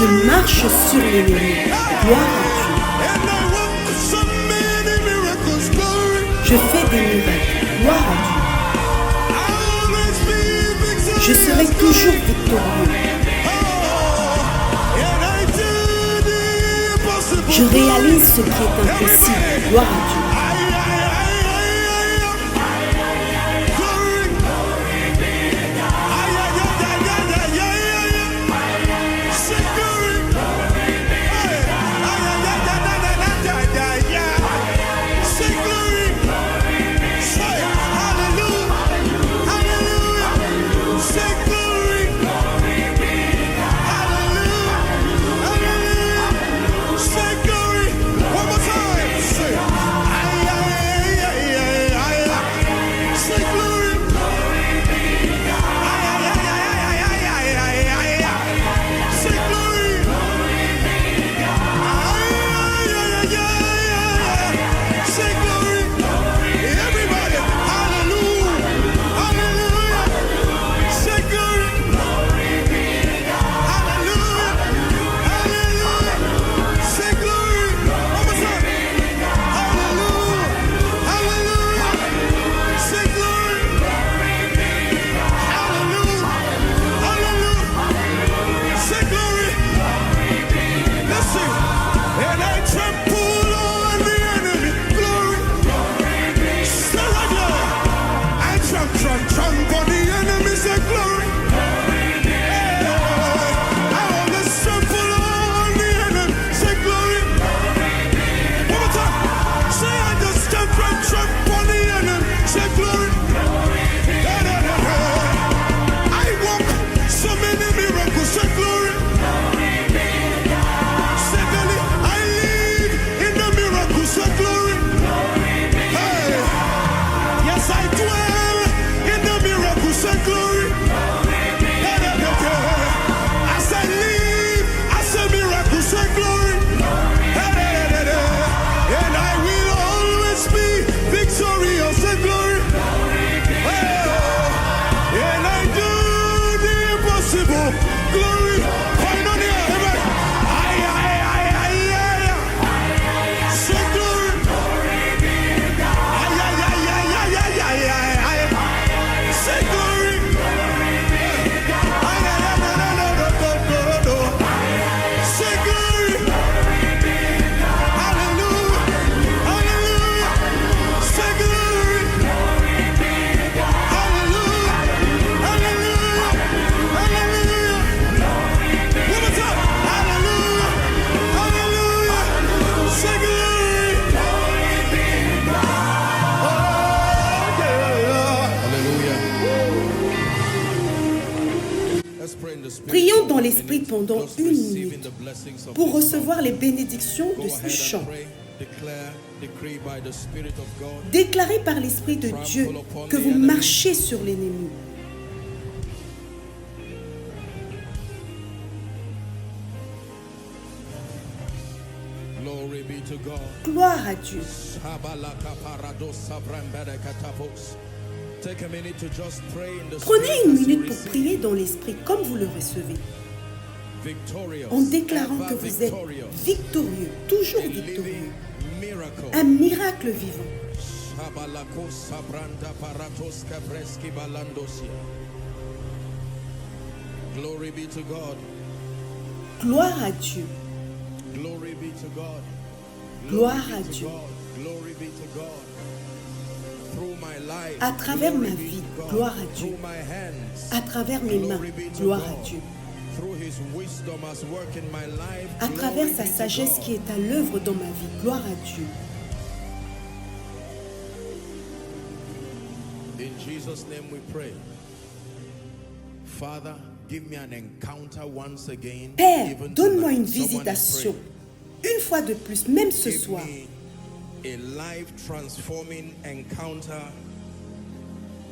Je marche sur l'ennemi. Gloire à Dieu. Je fais des miracles. Gloire à Dieu. Je serai toujours victorieux. Je réalise ce qui est impossible. Gloire à Dieu. Prions dans l'esprit pendant 1 minute pour recevoir les bénédictions de ce chant. Déclarez par l'Esprit de Dieu que vous marchez sur l'ennemi. Gloire à Dieu. Prenez 1 minute pour prier dans l'esprit comme vous le recevez, en déclarant que vous êtes victorieux, toujours victorieux, un miracle vivant. Gloire à Dieu. Gloire à Dieu. À travers ma vie, gloire à Dieu. À travers mes mains, gloire à Dieu. À travers sa sagesse qui est à l'œuvre dans ma vie, gloire à Dieu. In Jesus' name we pray. Father, give me an encounter once again. Père, donne-moi une visitation, une fois de plus, même ce soir. A life-transforming encounter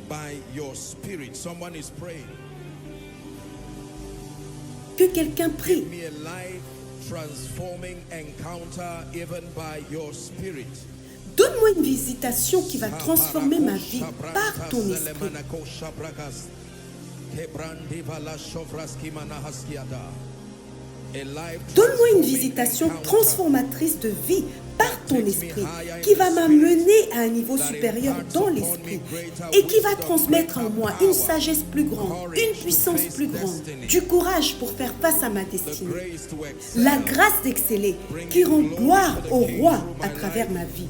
by your spirit. Someone is praying. Que quelqu'un prie. Give me a life-transforming encounter even by your spirit. Donne-moi une visitation qui va transformer ma vie par ton esprit. Donne-moi une visitation transformatrice de vie par ton esprit qui va m'amener à un niveau supérieur dans l'esprit et qui va transmettre en moi une sagesse plus grande, une puissance plus grande, du courage pour faire face à ma destinée, la grâce d'exceller qui rend gloire au roi à travers ma vie.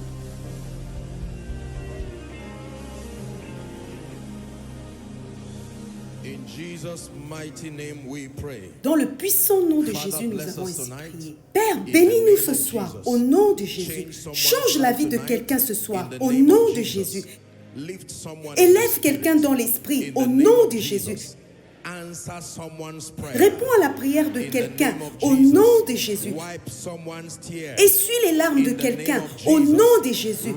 Dans le puissant nom de Jésus, nous avons ainsi prié. Père, bénis-nous ce soir au nom de Jésus. Change la vie de quelqu'un ce soir au nom de Jésus. Élève quelqu'un dans l'esprit au nom de Jésus. Réponds à la prière de quelqu'un au nom de Jésus. Essuie les larmes de quelqu'un au nom de Jésus.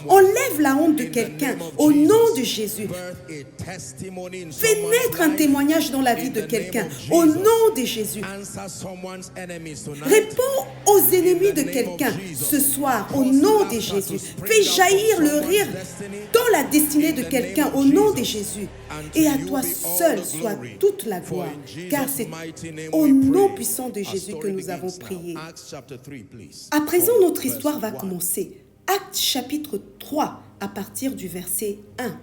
Enlève la honte de quelqu'un au nom de Jésus. Fais naître un témoignage dans la vie de quelqu'un au nom de Jésus. Réponds aux ennemis de quelqu'un ce soir au nom de Jésus. Fais jaillir le rire dans la destinée de quelqu'un au nom de Jésus. Et à toi seul soit toute la gloire, car c'est au nom puissant de Jésus que nous avons prié. À présent, notre histoire va commencer. Actes chapitre 3, à partir du verset 1.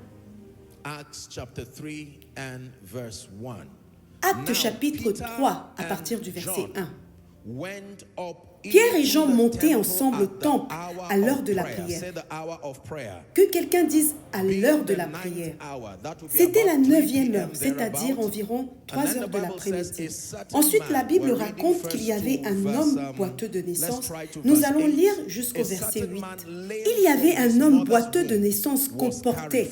Actes chapitre 3, à partir du verset 1. Pierre et Jean montaient ensemble au temple à l'heure de la prière. Que quelqu'un dise à l'heure de la prière. C'était la 9e heure, c'est-à-dire environ 3 heures de l'après-midi. Ensuite, la Bible raconte qu'il y avait un homme boiteux de naissance. Nous allons lire jusqu'au verset 8. Il y avait un homme boiteux de naissance qu'on portait.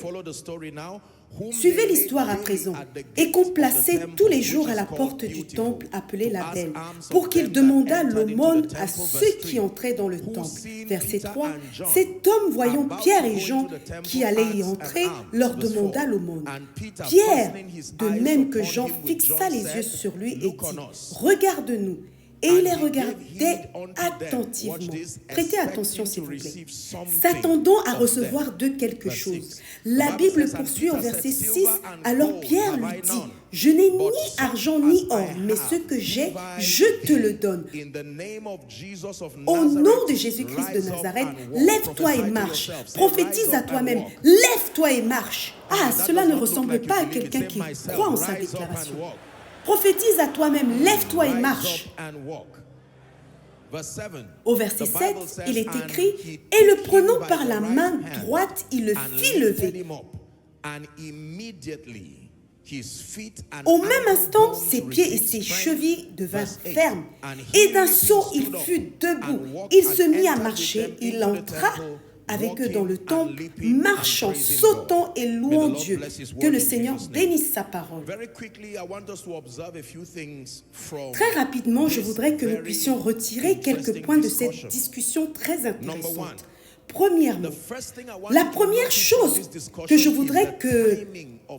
Suivez l'histoire à présent, et qu'on plaçait tous les jours à la porte du temple appelé la Belle, pour qu'il demandât l'aumône à ceux qui entraient dans le temple. Verset 3, cet homme, voyant Pierre et Jean qui allaient y entrer, leur demanda l'aumône. Pierre, de même que Jean, fixa les yeux sur lui et dit, « Regarde-nous ». Et il les regardait attentivement. Prêtez attention, s'il vous plaît. S'attendant à recevoir d'eux quelque chose. La Bible poursuit au verset 6. Alors Pierre lui dit, « Je n'ai ni argent ni or, mais ce que j'ai, je te le donne. Au nom de Jésus-Christ de Nazareth, lève-toi et marche. Prophétise à toi-même. Lève-toi et marche. » Ah, cela ne ressemble pas à quelqu'un qui croit en sa déclaration. Prophétise à toi-même, lève-toi et marche. Au verset 7, il est écrit, « Et le prenant par la main droite, il le fit lever. Au même instant, ses pieds et ses chevilles devinrent fermes, et d'un saut, il fut debout. Il se mit à marcher, il entra avec eux dans le temple, marchant, sautant et louant Dieu. Que le Seigneur bénisse sa parole. Très rapidement, je voudrais que nous puissions retirer quelques points de cette discussion très intéressante. Premièrement, la première chose que je voudrais que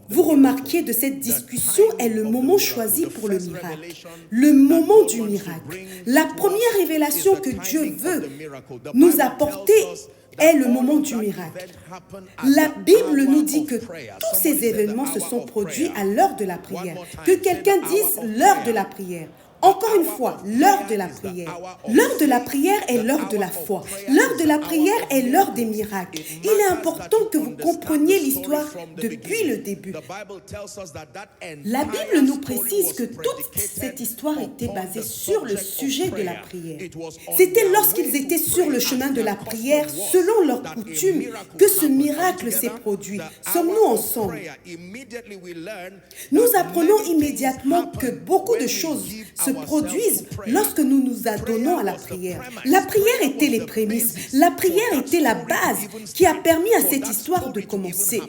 vous remarquiez de cette discussion est le moment choisi pour le miracle. Le moment du miracle. La première révélation que Dieu veut nous apporter est le moment du miracle. La Bible nous dit que tous ces événements se sont produits à l'heure de la prière. Que quelqu'un dise l'heure de la prière. Encore une fois, l'heure de la prière. L'heure de la prière est l'heure de la foi. L'heure de la prière est l'heure des miracles. Il est important que vous compreniez l'histoire depuis le début. La Bible nous précise que toute cette histoire était basée sur le sujet de la prière. C'était lorsqu'ils étaient sur le chemin de la prière, selon leur coutume, que ce miracle s'est produit. Sommes-nous ensemble? Nous apprenons immédiatement que beaucoup de choses se produisent lorsque nous nous adonnons à la prière. La prière était les prémices. La prière était la base qui a permis à cette histoire de commencer,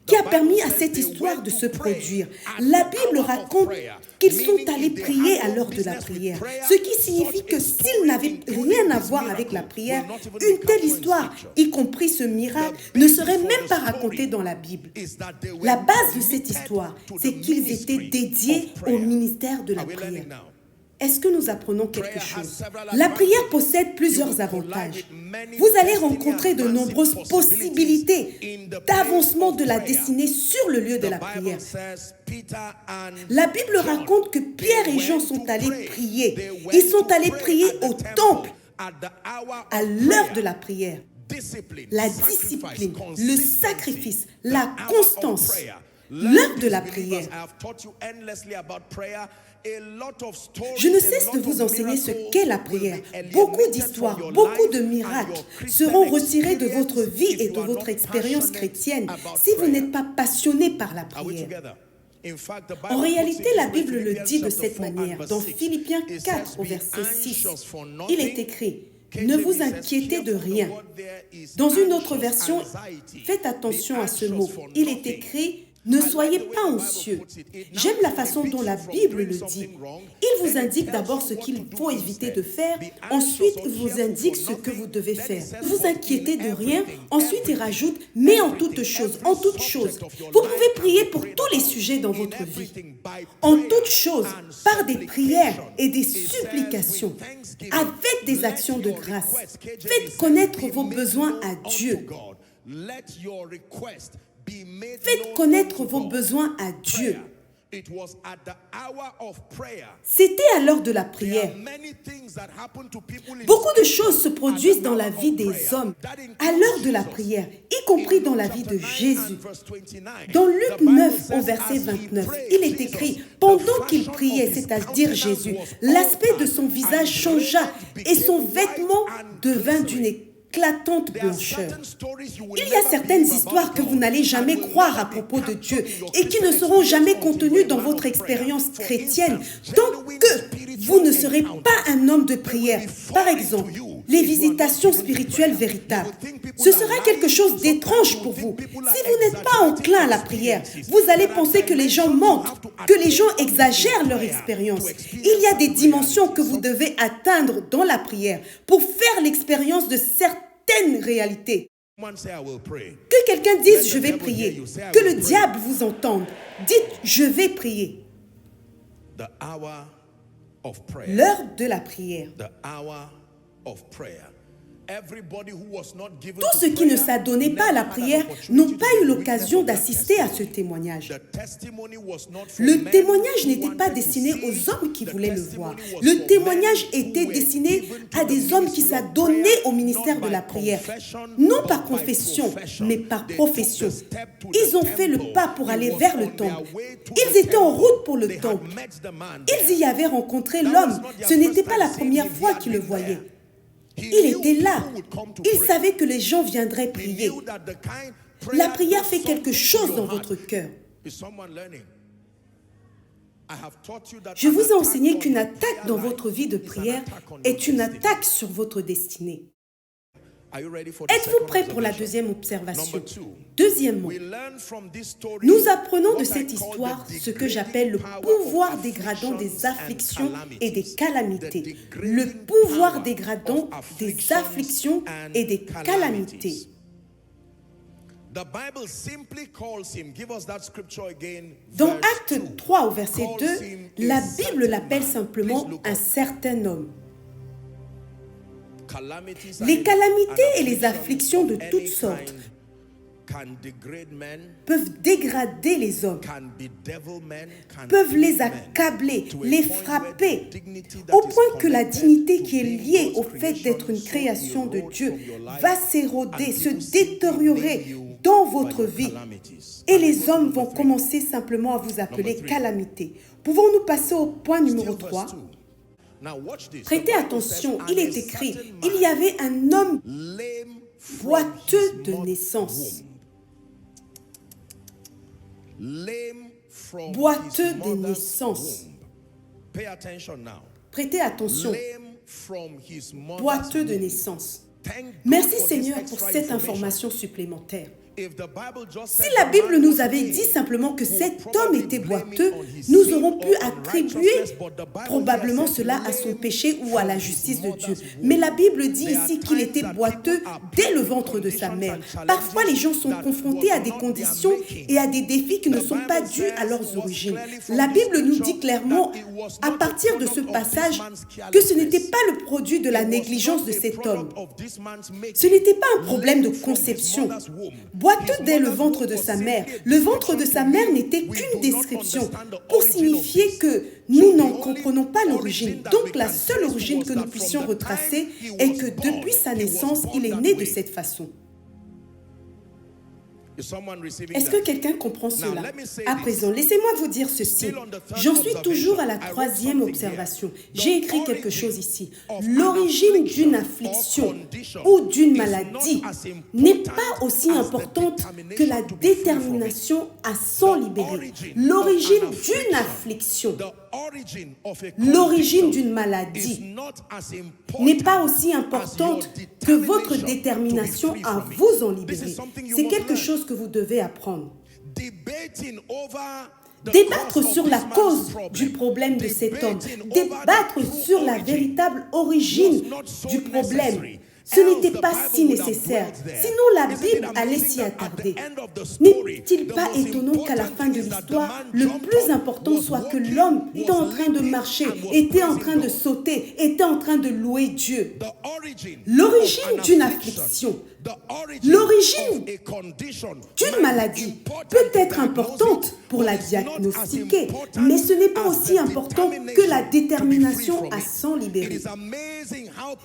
qui a permis à cette histoire de se produire. La Bible raconte qu'ils sont allés prier à l'heure de la prière, ce qui signifie que s'ils n'avaient rien à voir avec la prière, une telle histoire, y compris ce miracle, ne serait même pas racontée dans la Bible. La base de cette histoire, c'est qu'ils étaient dédiés au ministère de la prière. est-ce que nous apprenons quelque chose? La prière possède plusieurs avantages. Vous allez rencontrer de nombreuses possibilités d'avancement de la destinée sur le lieu de la prière. La Bible raconte que Pierre et Jean sont allés prier. Ils sont allés prier au temple à l'heure de la prière. La discipline, le sacrifice, la constance, l'heure de la prière. Je ne cesse de vous enseigner ce qu'est la prière. Beaucoup d'histoires, beaucoup de miracles seront retirés de votre vie et de votre expérience chrétienne si vous n'êtes pas passionné par la prière. En réalité, la Bible le dit de cette manière. Dans Philippiens 4, au verset 6, il est écrit « Ne vous inquiétez de rien ». Dans une autre version, faites attention à ce mot. Il est écrit « Ne soyez pas anxieux ». J'aime la façon dont la Bible le dit. Il vous indique d'abord ce qu'il faut éviter de faire, ensuite il vous indique ce que vous devez faire. Ne vous inquiétez de rien, ensuite il rajoute « mais en toutes choses ». Vous pouvez prier pour tous les sujets dans votre vie. En toutes choses, par des prières et des supplications, avec des actions de grâce. Faites connaître vos besoins à Dieu. Faites connaître vos besoins à Dieu. C'était à l'heure de la prière. Beaucoup de choses se produisent dans la vie des hommes à l'heure de la prière, y compris dans la vie de Jésus. Dans Luc 9, au verset 29, il est écrit « Pendant qu'il priait, c'est-à-dire Jésus, l'aspect de son visage changea et son vêtement devint d'une éclatante blancheur. » Il y a certaines histoires que vous n'allez jamais croire à propos de Dieu et qui ne seront jamais contenues dans votre expérience chrétienne tant que vous ne serez pas un homme de prière. Par exemple, les visitations spirituelles véritables. Ce sera quelque chose d'étrange pour vous. Si vous n'êtes pas enclin à la prière, vous allez penser que les gens mentent, que les gens exagèrent leur expérience. Il y a des dimensions que vous devez atteindre dans la prière pour faire l'expérience de certaines réalités. Que quelqu'un dise « je vais prier », que le diable vous entende. Dites « je vais prier ». L'heure de la prière. Tous ceux qui ne s'adonnaient pas à la prière n'ont pas eu l'occasion d'assister à ce témoignage. Le témoignage n'était pas destiné aux hommes qui voulaient le voir. Le témoignage était destiné à des hommes qui s'adonnaient au ministère de la prière. Non par confession, mais par profession. Ils ont fait le pas pour aller vers le temple. Ils étaient en route pour le temple. Ils y avaient rencontré l'homme. Ce n'était pas la première fois qu'ils le voyaient. Il était là. Il savait que les gens viendraient prier. La prière fait quelque chose dans votre cœur. Je vous ai enseigné qu'une attaque dans votre vie de prière est une attaque sur votre destinée. Êtes-vous prêts pour la deuxième observation? Deuxièmement, nous apprenons de cette histoire ce que j'appelle le pouvoir dégradant des afflictions et des calamités. Le pouvoir dégradant des afflictions et des calamités. Dans Actes 3 au verset 2, la Bible l'appelle simplement un certain homme. Les calamités et les afflictions de toutes sortes peuvent dégrader les hommes, peuvent les accabler, les frapper, au point que la dignité qui est liée au fait d'être une création de Dieu va s'éroder, se détériorer dans votre vie. Et les hommes vont commencer simplement à vous appeler calamité. Pouvons-nous passer au point numéro 3? Prêtez attention, il est écrit, il y avait un homme boiteux de naissance. Boiteux de naissance. Prêtez attention, boiteux de naissance. Merci Seigneur pour cette information supplémentaire. Si la Bible nous avait dit simplement que cet homme était boiteux, nous aurions pu attribuer probablement cela à son péché ou à la justice de Dieu. Mais la Bible dit ici qu'il était boiteux dès le ventre de sa mère. Parfois, les gens sont confrontés à des conditions et à des défis qui ne sont pas dus à leurs origines. La Bible nous dit clairement, à partir de ce passage, que ce n'était pas le produit de la négligence de cet homme. Ce n'était pas un problème de conception. Boiteux dès le ventre de sa mère. Le ventre de sa mère n'était qu'une description pour signifier que nous n'en comprenons pas l'origine. Donc la seule origine que nous puissions retracer est que depuis sa naissance, il est né de cette façon. Est-ce que quelqu'un comprend cela? À présent, laissez-moi vous dire ceci. J'en suis toujours à la troisième observation. J'ai écrit quelque chose ici. L'origine d'une affliction ou d'une maladie n'est pas aussi importante que la détermination à s'en libérer. L'origine d'une affliction, l'origine d'une maladie n'est pas aussi importante que votre détermination à vous en libérer. C'est quelque chose que vous devez apprendre. Débattre sur la cause du problème de cet homme, débattre sur la véritable origine du problème, ce n'était pas si nécessaire. Sinon, la Bible allait s'y attarder. N'est-il pas étonnant qu'à la fin de l'histoire, le plus important soit que l'homme était en train de marcher, était en train de sauter, était en train de louer Dieu. L'origine d'une affliction, l'origine d'une maladie peut être importante pour la diagnostiquer, mais ce n'est pas aussi important que la détermination à s'en libérer.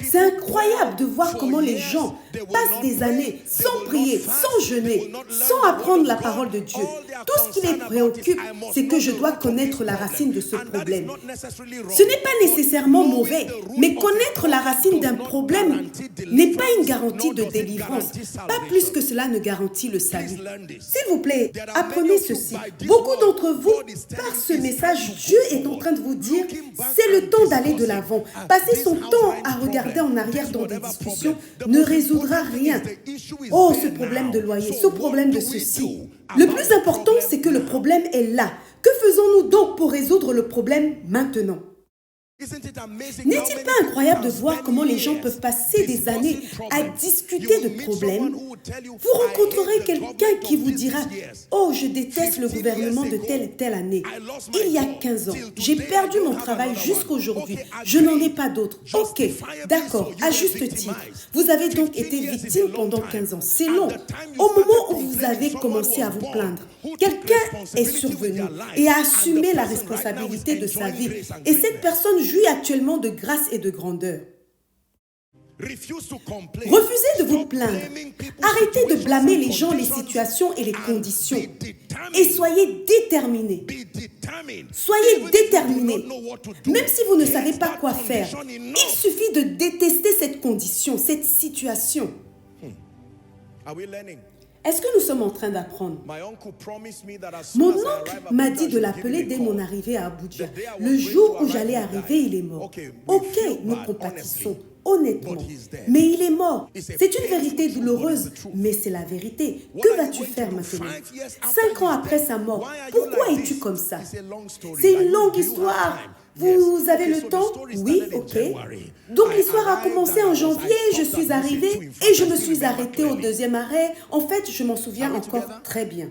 C'est incroyable de voir comment les gens passent des années sans prier, sans jeûner, sans apprendre la parole de Dieu. Tout ce qui les préoccupe, c'est que je dois connaître la racine de ce problème. Ce n'est pas nécessairement mauvais, mais connaître la racine d'un problème n'est pas une garantie de délivrance. Pas plus que cela ne garantit le salut. S'il vous plaît, apprenez ceci. Beaucoup d'entre vous, par ce message, Dieu est en train de vous dire, c'est le temps d'aller de l'avant. Passer son temps à regarder en arrière dans des discussions ne résoudra rien. Oh, ce problème de loyer, ce problème de ceci. Le plus important, c'est que le problème est là. Que faisons-nous donc pour résoudre le problème maintenant? N'est-il pas incroyable de voir comment les gens peuvent passer des années à discuter de problèmes? Vous rencontrerez quelqu'un qui vous dira « Oh, je déteste le gouvernement de telle et telle année. Il y a 15 ans, j'ai perdu mon travail jusqu'aujourd'hui. Je n'en ai pas d'autre. Ok, d'accord, à juste titre. Vous avez donc été victime pendant 15 ans. C'est long. Au moment où vous avez commencé à vous plaindre, quelqu'un est survenu et a assumé la responsabilité de sa vie. Et cette personne jouit actuellement de grâce et de grandeur. Refusez de vous plaindre. Arrêtez de blâmer les gens, les situations et les conditions. Et soyez déterminés. Soyez déterminés. Même si vous ne savez pas quoi faire, il suffit de détester cette condition, cette situation. Est-ce que nous sommes en train d'apprendre? Mon oncle m'a dit de l'appeler dès mon arrivée à Abuja. Le jour où j'allais arriver, il est mort. Ok, nous compatissons, honnêtement. Mais il est mort. C'est une vérité douloureuse, mais c'est la vérité. Que vas-tu faire maintenant? 5 ans après sa mort, pourquoi es-tu comme ça? C'est une longue histoire. Vous avez le temps? Oui, ok. Donc l'histoire a commencé en janvier, je suis arrivée et je me suis arrêtée au deuxième arrêt. En fait, je m'en souviens encore très bien.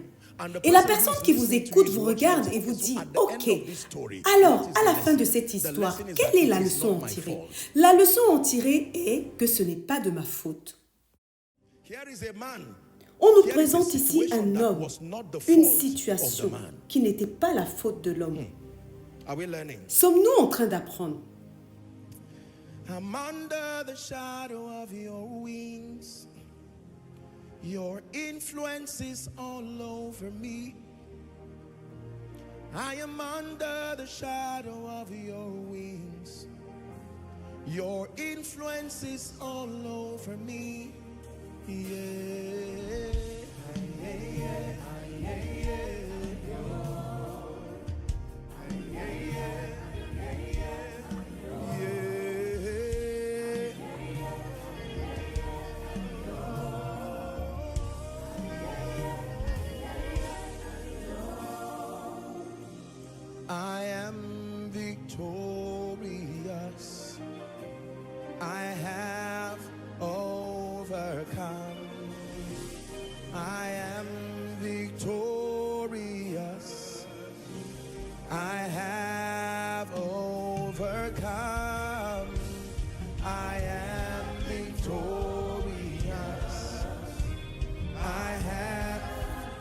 Et la personne qui vous écoute vous regarde et vous dit « Ok, alors, à la fin de cette histoire, quelle est la leçon en tirée? La leçon en tirée est que ce n'est pas de ma faute. » On nous présente ici un homme, une situation qui n'était pas la faute de l'homme. Sommes-nous en train d'apprendre? I'm under the shadow of your wings. Your influence is all over me. I am under the shadow of your wings. Your influence is all over me. Yeah. victorious. I have overcome. I am victorious. I have overcome. I am victorious. I have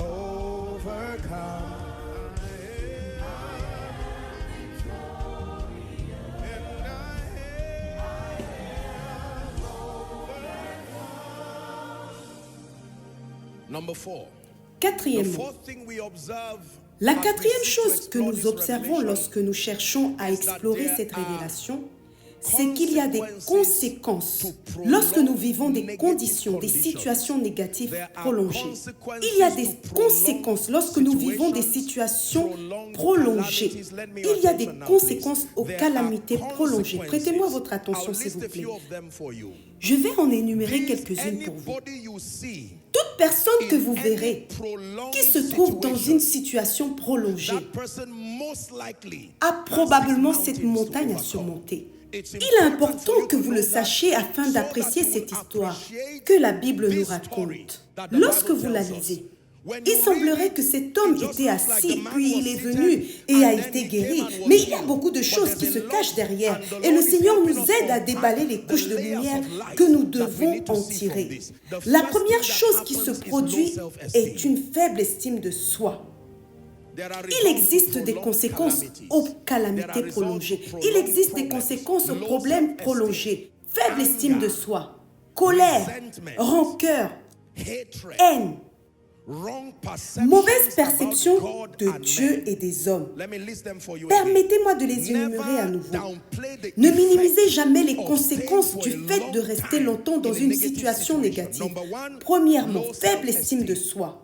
overcome. Number 4. Quatrièmement, la quatrième chose que nous observons lorsque nous cherchons à explorer cette révélation, c'est qu'il y a des conséquences lorsque nous vivons des conditions, des situations négatives prolongées. Il y a des conséquences lorsque nous vivons des situations prolongées. Il y a des conséquences aux calamités prolongées. Prêtez-moi votre attention, s'il vous plaît. Je vais en énumérer quelques-unes pour vous. Toute personne que vous verrez qui se trouve dans une situation prolongée a probablement cette montagne à surmonter. Il est important que vous le sachiez afin d'apprécier cette histoire que la Bible nous raconte. Lorsque vous la lisez, il semblerait que cet homme était assis, puis il est venu et a été guéri. Mais il y a beaucoup de choses qui se cachent derrière. Et le Seigneur nous aide à déballer les couches de lumière que nous devons en tirer. La première chose qui se produit est une faible estime de soi. Il existe des conséquences aux calamités prolongées. Il existe des conséquences aux problèmes prolongés. Faible estime de soi, colère, rancœur, haine, mauvaise perception de Dieu et des hommes. Permettez-moi de les énumérer à nouveau. Ne minimisez jamais les conséquences du fait de rester longtemps dans une situation négative. Premièrement, faible estime de soi.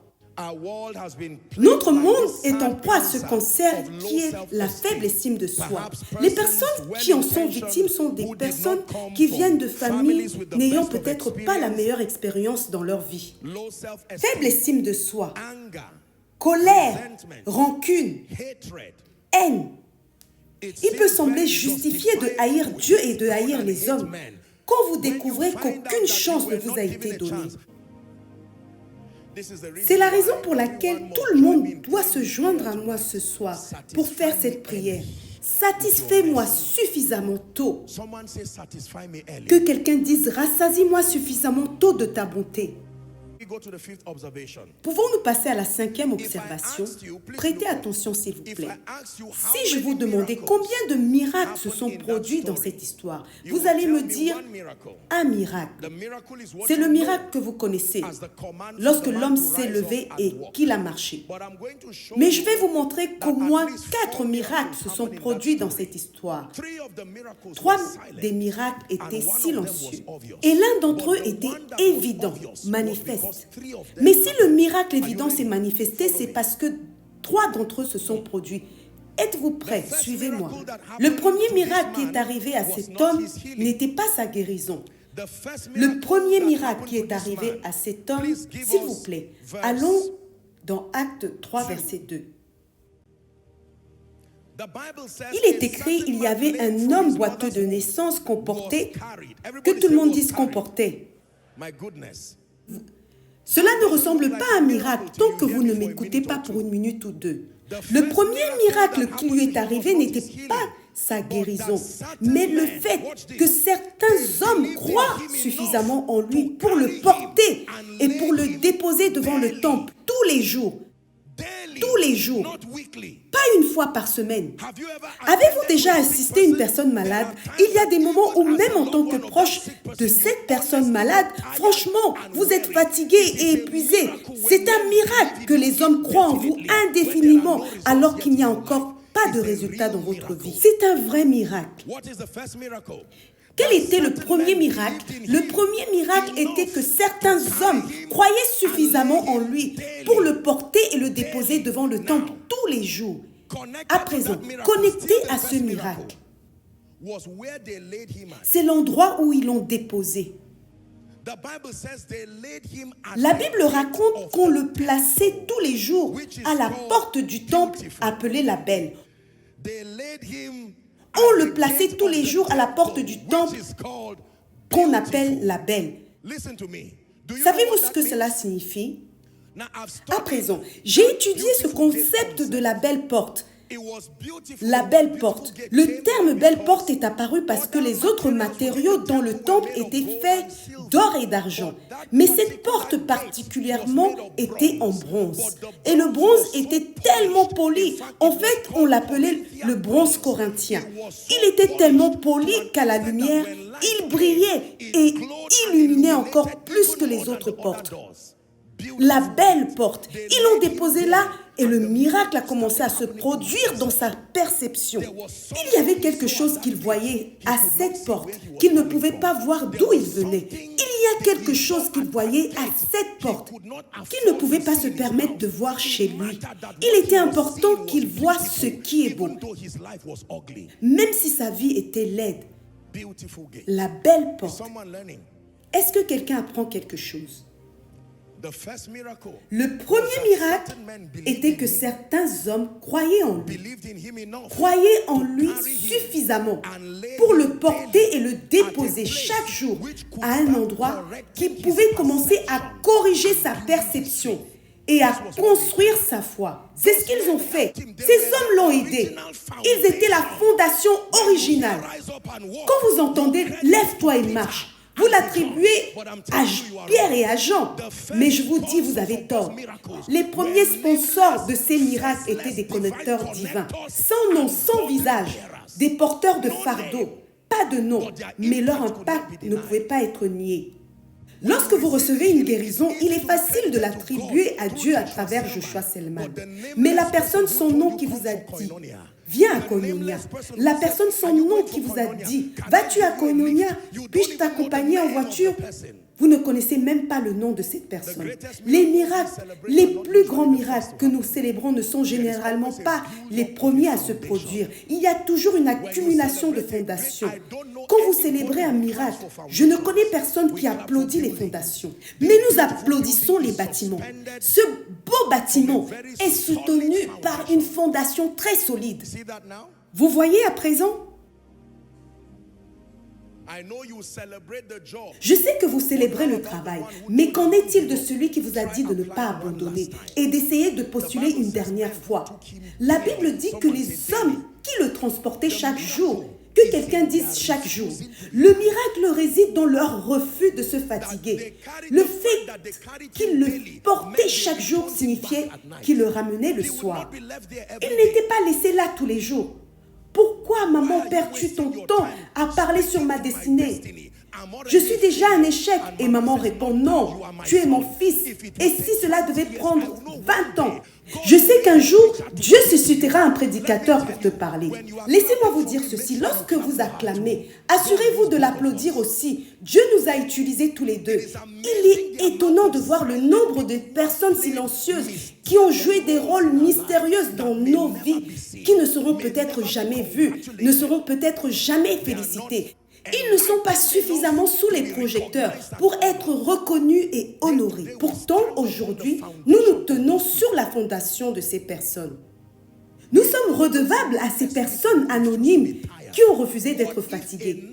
Notre monde est en proie à ce cancer qui est la faible estime de soi. Les personnes qui en sont victimes sont des personnes qui viennent de familles n'ayant peut-être pas la meilleure expérience dans leur vie. Faible estime de soi, colère, rancune, haine. Il peut sembler justifié de haïr Dieu et de haïr les hommes quand vous découvrez qu'aucune chance ne vous a été donnée. C'est la raison pour laquelle tout le monde doit se joindre à moi ce soir pour faire cette prière. Satisfais-moi suffisamment tôt. Que quelqu'un dise, rassasie-moi suffisamment tôt de ta bonté. Pouvons-nous passer à la cinquième observation? Prêtez attention, s'il vous plaît. Si je vous demandais combien de miracles se sont produits dans cette histoire, vous allez me dire un miracle. C'est le miracle que vous connaissez, lorsque l'homme s'est levé et qu'il a marché. Mais je vais vous montrer qu'au moins 4 miracles se sont produits dans cette histoire. 3 des miracles étaient silencieux et l'un d'entre eux était évident, manifeste. Mais si le miracle évident s'est manifesté, c'est parce que 3 d'entre eux se sont produits. Êtes-vous prêts? Suivez-moi. Le premier miracle qui est arrivé à cet homme n'était pas sa guérison. Le premier miracle qui est arrivé à cet homme, s'il vous plaît, allons dans Actes 3, verset 2. Il est écrit, il y avait un homme boiteux de naissance qu'on portait, que tout le monde dise qu'on portait. Cela ne ressemble pas à un miracle tant que vous ne m'écoutez pas pour 1 minute ou 2. Le premier miracle qui lui est arrivé n'était pas sa guérison, mais le fait que certains hommes croient suffisamment en lui pour le porter et pour le déposer devant le temple tous les jours. Tous les jours, pas une fois par semaine. Avez-vous déjà assisté à une personne malade? Il y a des moments où même en tant que proche de cette personne malade, franchement, vous êtes fatigué et épuisé. C'est un miracle que les hommes croient en vous indéfiniment alors qu'il n'y a encore pas de résultat dans votre vie. C'est un vrai miracle. Quel était le premier miracle? Le premier miracle était que certains hommes croyaient suffisamment en lui pour le porter et le déposer devant le temple tous les jours. À présent, connecté à ce miracle, c'est l'endroit où ils l'ont déposé. La Bible raconte qu'on le plaçait tous les jours à la porte du temple appelée la Belle. On le plaçait tous les jours à la porte du temple qu'on appelle la belle. Savez-vous ce que cela signifie? À présent, j'ai étudié ce concept de la belle porte. La belle porte. Le terme belle porte est apparu parce que les autres matériaux dans le temple étaient faits d'or et d'argent. Mais cette porte particulièrement était en bronze. Et le bronze était tellement poli. En fait, on l'appelait le bronze corinthien. Il était tellement poli qu'à la lumière, il brillait et illuminait encore plus que les autres portes. La belle porte. Ils l'ont déposée là et le miracle a commencé à se produire dans sa perception. Il y avait quelque chose qu'il voyait à cette porte, qu'il ne pouvait pas voir d'où il venait. Il y a quelque chose qu'il voyait à cette porte, qu'il ne pouvait pas se permettre de voir chez lui. Il était important qu'il voie ce qui est beau. Même si sa vie était laide, la belle porte. Est-ce que quelqu'un apprend quelque chose? Le premier miracle était que certains hommes croyaient en lui suffisamment pour le porter et le déposer chaque jour à un endroit qui pouvait commencer à corriger sa perception et à construire sa foi. C'est ce qu'ils ont fait. Ces hommes l'ont aidé. Ils étaient la fondation originale. Quand vous entendez « lève-toi et marche », vous l'attribuez à Pierre et à Jean. Mais je vous dis, vous avez tort. Les premiers sponsors de ces miracles étaient des connecteurs divins. Sans nom, sans visage, des porteurs de fardeaux. Pas de nom, mais leur impact ne pouvait pas être nié. Lorsque vous recevez une guérison, il est facile de l'attribuer à Dieu à travers Joshua Selman. Mais la personne sans nom qui vous a dit « Viens à Koinonia », la personne sans nom qui vous a dit « Vas-tu à Koinonia? Puis-je t'accompagner en voiture ?» Vous ne connaissez même pas le nom de cette personne. Les miracles, les plus grands miracles que nous célébrons ne sont généralement pas les premiers à se produire. Il y a toujours une accumulation de fondations. Quand vous célébrez un miracle, je ne connais personne qui applaudit les fondations. Mais nous applaudissons les bâtiments. Ce beau bâtiment est soutenu par une fondation très solide. Vous voyez à présent? Je sais que vous célébrez le travail, mais qu'en est-il de celui qui vous a dit de ne pas abandonner et d'essayer de postuler une dernière fois? La Bible dit que les hommes qui le transportaient chaque jour, que quelqu'un dise chaque jour, le miracle réside dans leur refus de se fatiguer. Le fait qu'ils le portaient chaque jour signifiait qu'ils le ramenaient le soir. Ils n'étaient pas laissés là tous les jours. Pourquoi, maman, perds-tu ton temps à parler sur ma destinée? Je suis déjà un échec. Et maman répond, non, tu es mon fils. Et si cela devait prendre 20 ans? Je sais qu'un jour, Dieu suscitera un prédicateur pour te parler. Laissez-moi vous dire ceci, lorsque vous acclamez, assurez-vous de l'applaudir aussi. Dieu nous a utilisés tous les deux. Il est étonnant de voir le nombre de personnes silencieuses qui ont joué des rôles mystérieux dans nos vies, qui ne seront peut-être jamais vues, ne seront peut-être jamais félicitées. Ils ne sont pas suffisamment sous les projecteurs pour être reconnus et honorés. Pourtant, aujourd'hui, nous nous tenons sur la fondation de ces personnes. Nous sommes redevables à ces personnes anonymes qui ont refusé d'être fatigués.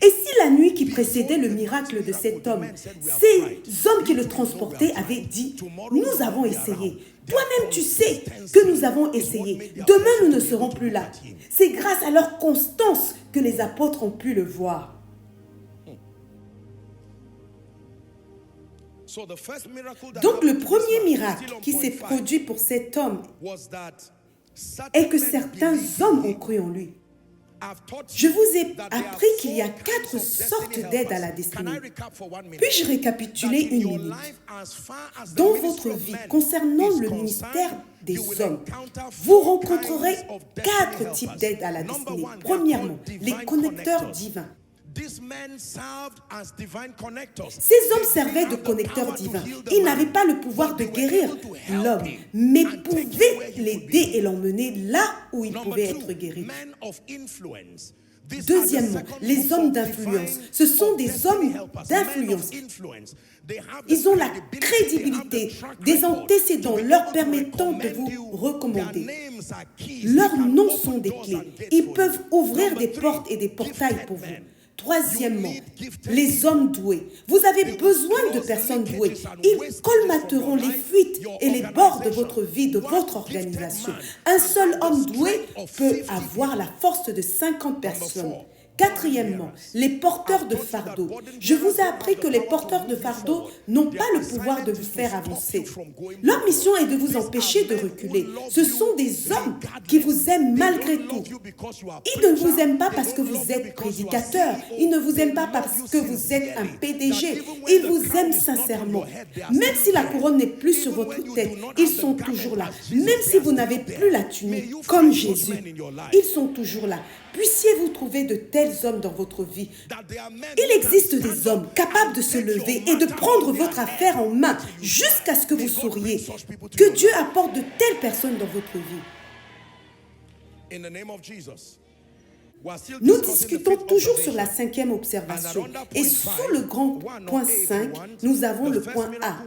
Et si la nuit qui précédait le miracle de cet homme, ces hommes qui le transportaient avaient dit « Nous avons essayé. Toi-même, tu sais que nous avons essayé. Demain, nous ne serons plus là. » C'est grâce à leur constance que les apôtres ont pu le voir. Donc, le premier miracle qui s'est produit pour cet homme est que certains hommes ont cru en lui. Je vous ai appris qu'il y a 4 sortes d'aides à la destinée. Puis-je récapituler une minute? Dans votre vie, concernant le ministère des hommes, vous rencontrerez 4 types d'aides à la destinée. Premièrement, les connecteurs divins. Ces hommes servaient de connecteurs divins. Ils n'avaient pas le pouvoir de guérir l'homme, mais pouvaient l'aider et l'emmener là où il pouvait être guéri. Deuxièmement, les hommes d'influence. Ce sont des hommes d'influence. Ils ont la crédibilité, des antécédents leur permettant de vous recommander. Leurs noms sont des clés. Ils peuvent ouvrir des portes et des portails pour vous. Troisièmement, les hommes doués. Vous avez besoin de personnes douées. Ils colmateront les fuites et les bords de votre vie, de votre organisation. Un seul homme doué peut avoir la force de 50 personnes. Quatrièmement, les porteurs de fardeau. Je vous ai appris que les porteurs de fardeau n'ont pas le pouvoir de vous faire avancer. Leur mission est de vous empêcher de reculer. Ce sont des hommes qui vous aiment malgré tout. Ils ne vous aiment pas parce que vous êtes prédicateur. Ils ne vous aiment pas parce que vous êtes un PDG. Ils vous aiment sincèrement. Même si la couronne n'est plus sur votre tête, ils sont toujours là. Même si vous n'avez plus la tunique, comme Jésus, ils sont toujours là. Puissiez-vous trouver de tels hommes dans votre vie. Il existe des hommes capables de se lever et de prendre votre affaire en main jusqu'à ce que vous souriez. Que Dieu apporte de telles personnes dans votre vie. Nous discutons toujours sur la 5e observation et sous le grand point 5, nous avons le point A.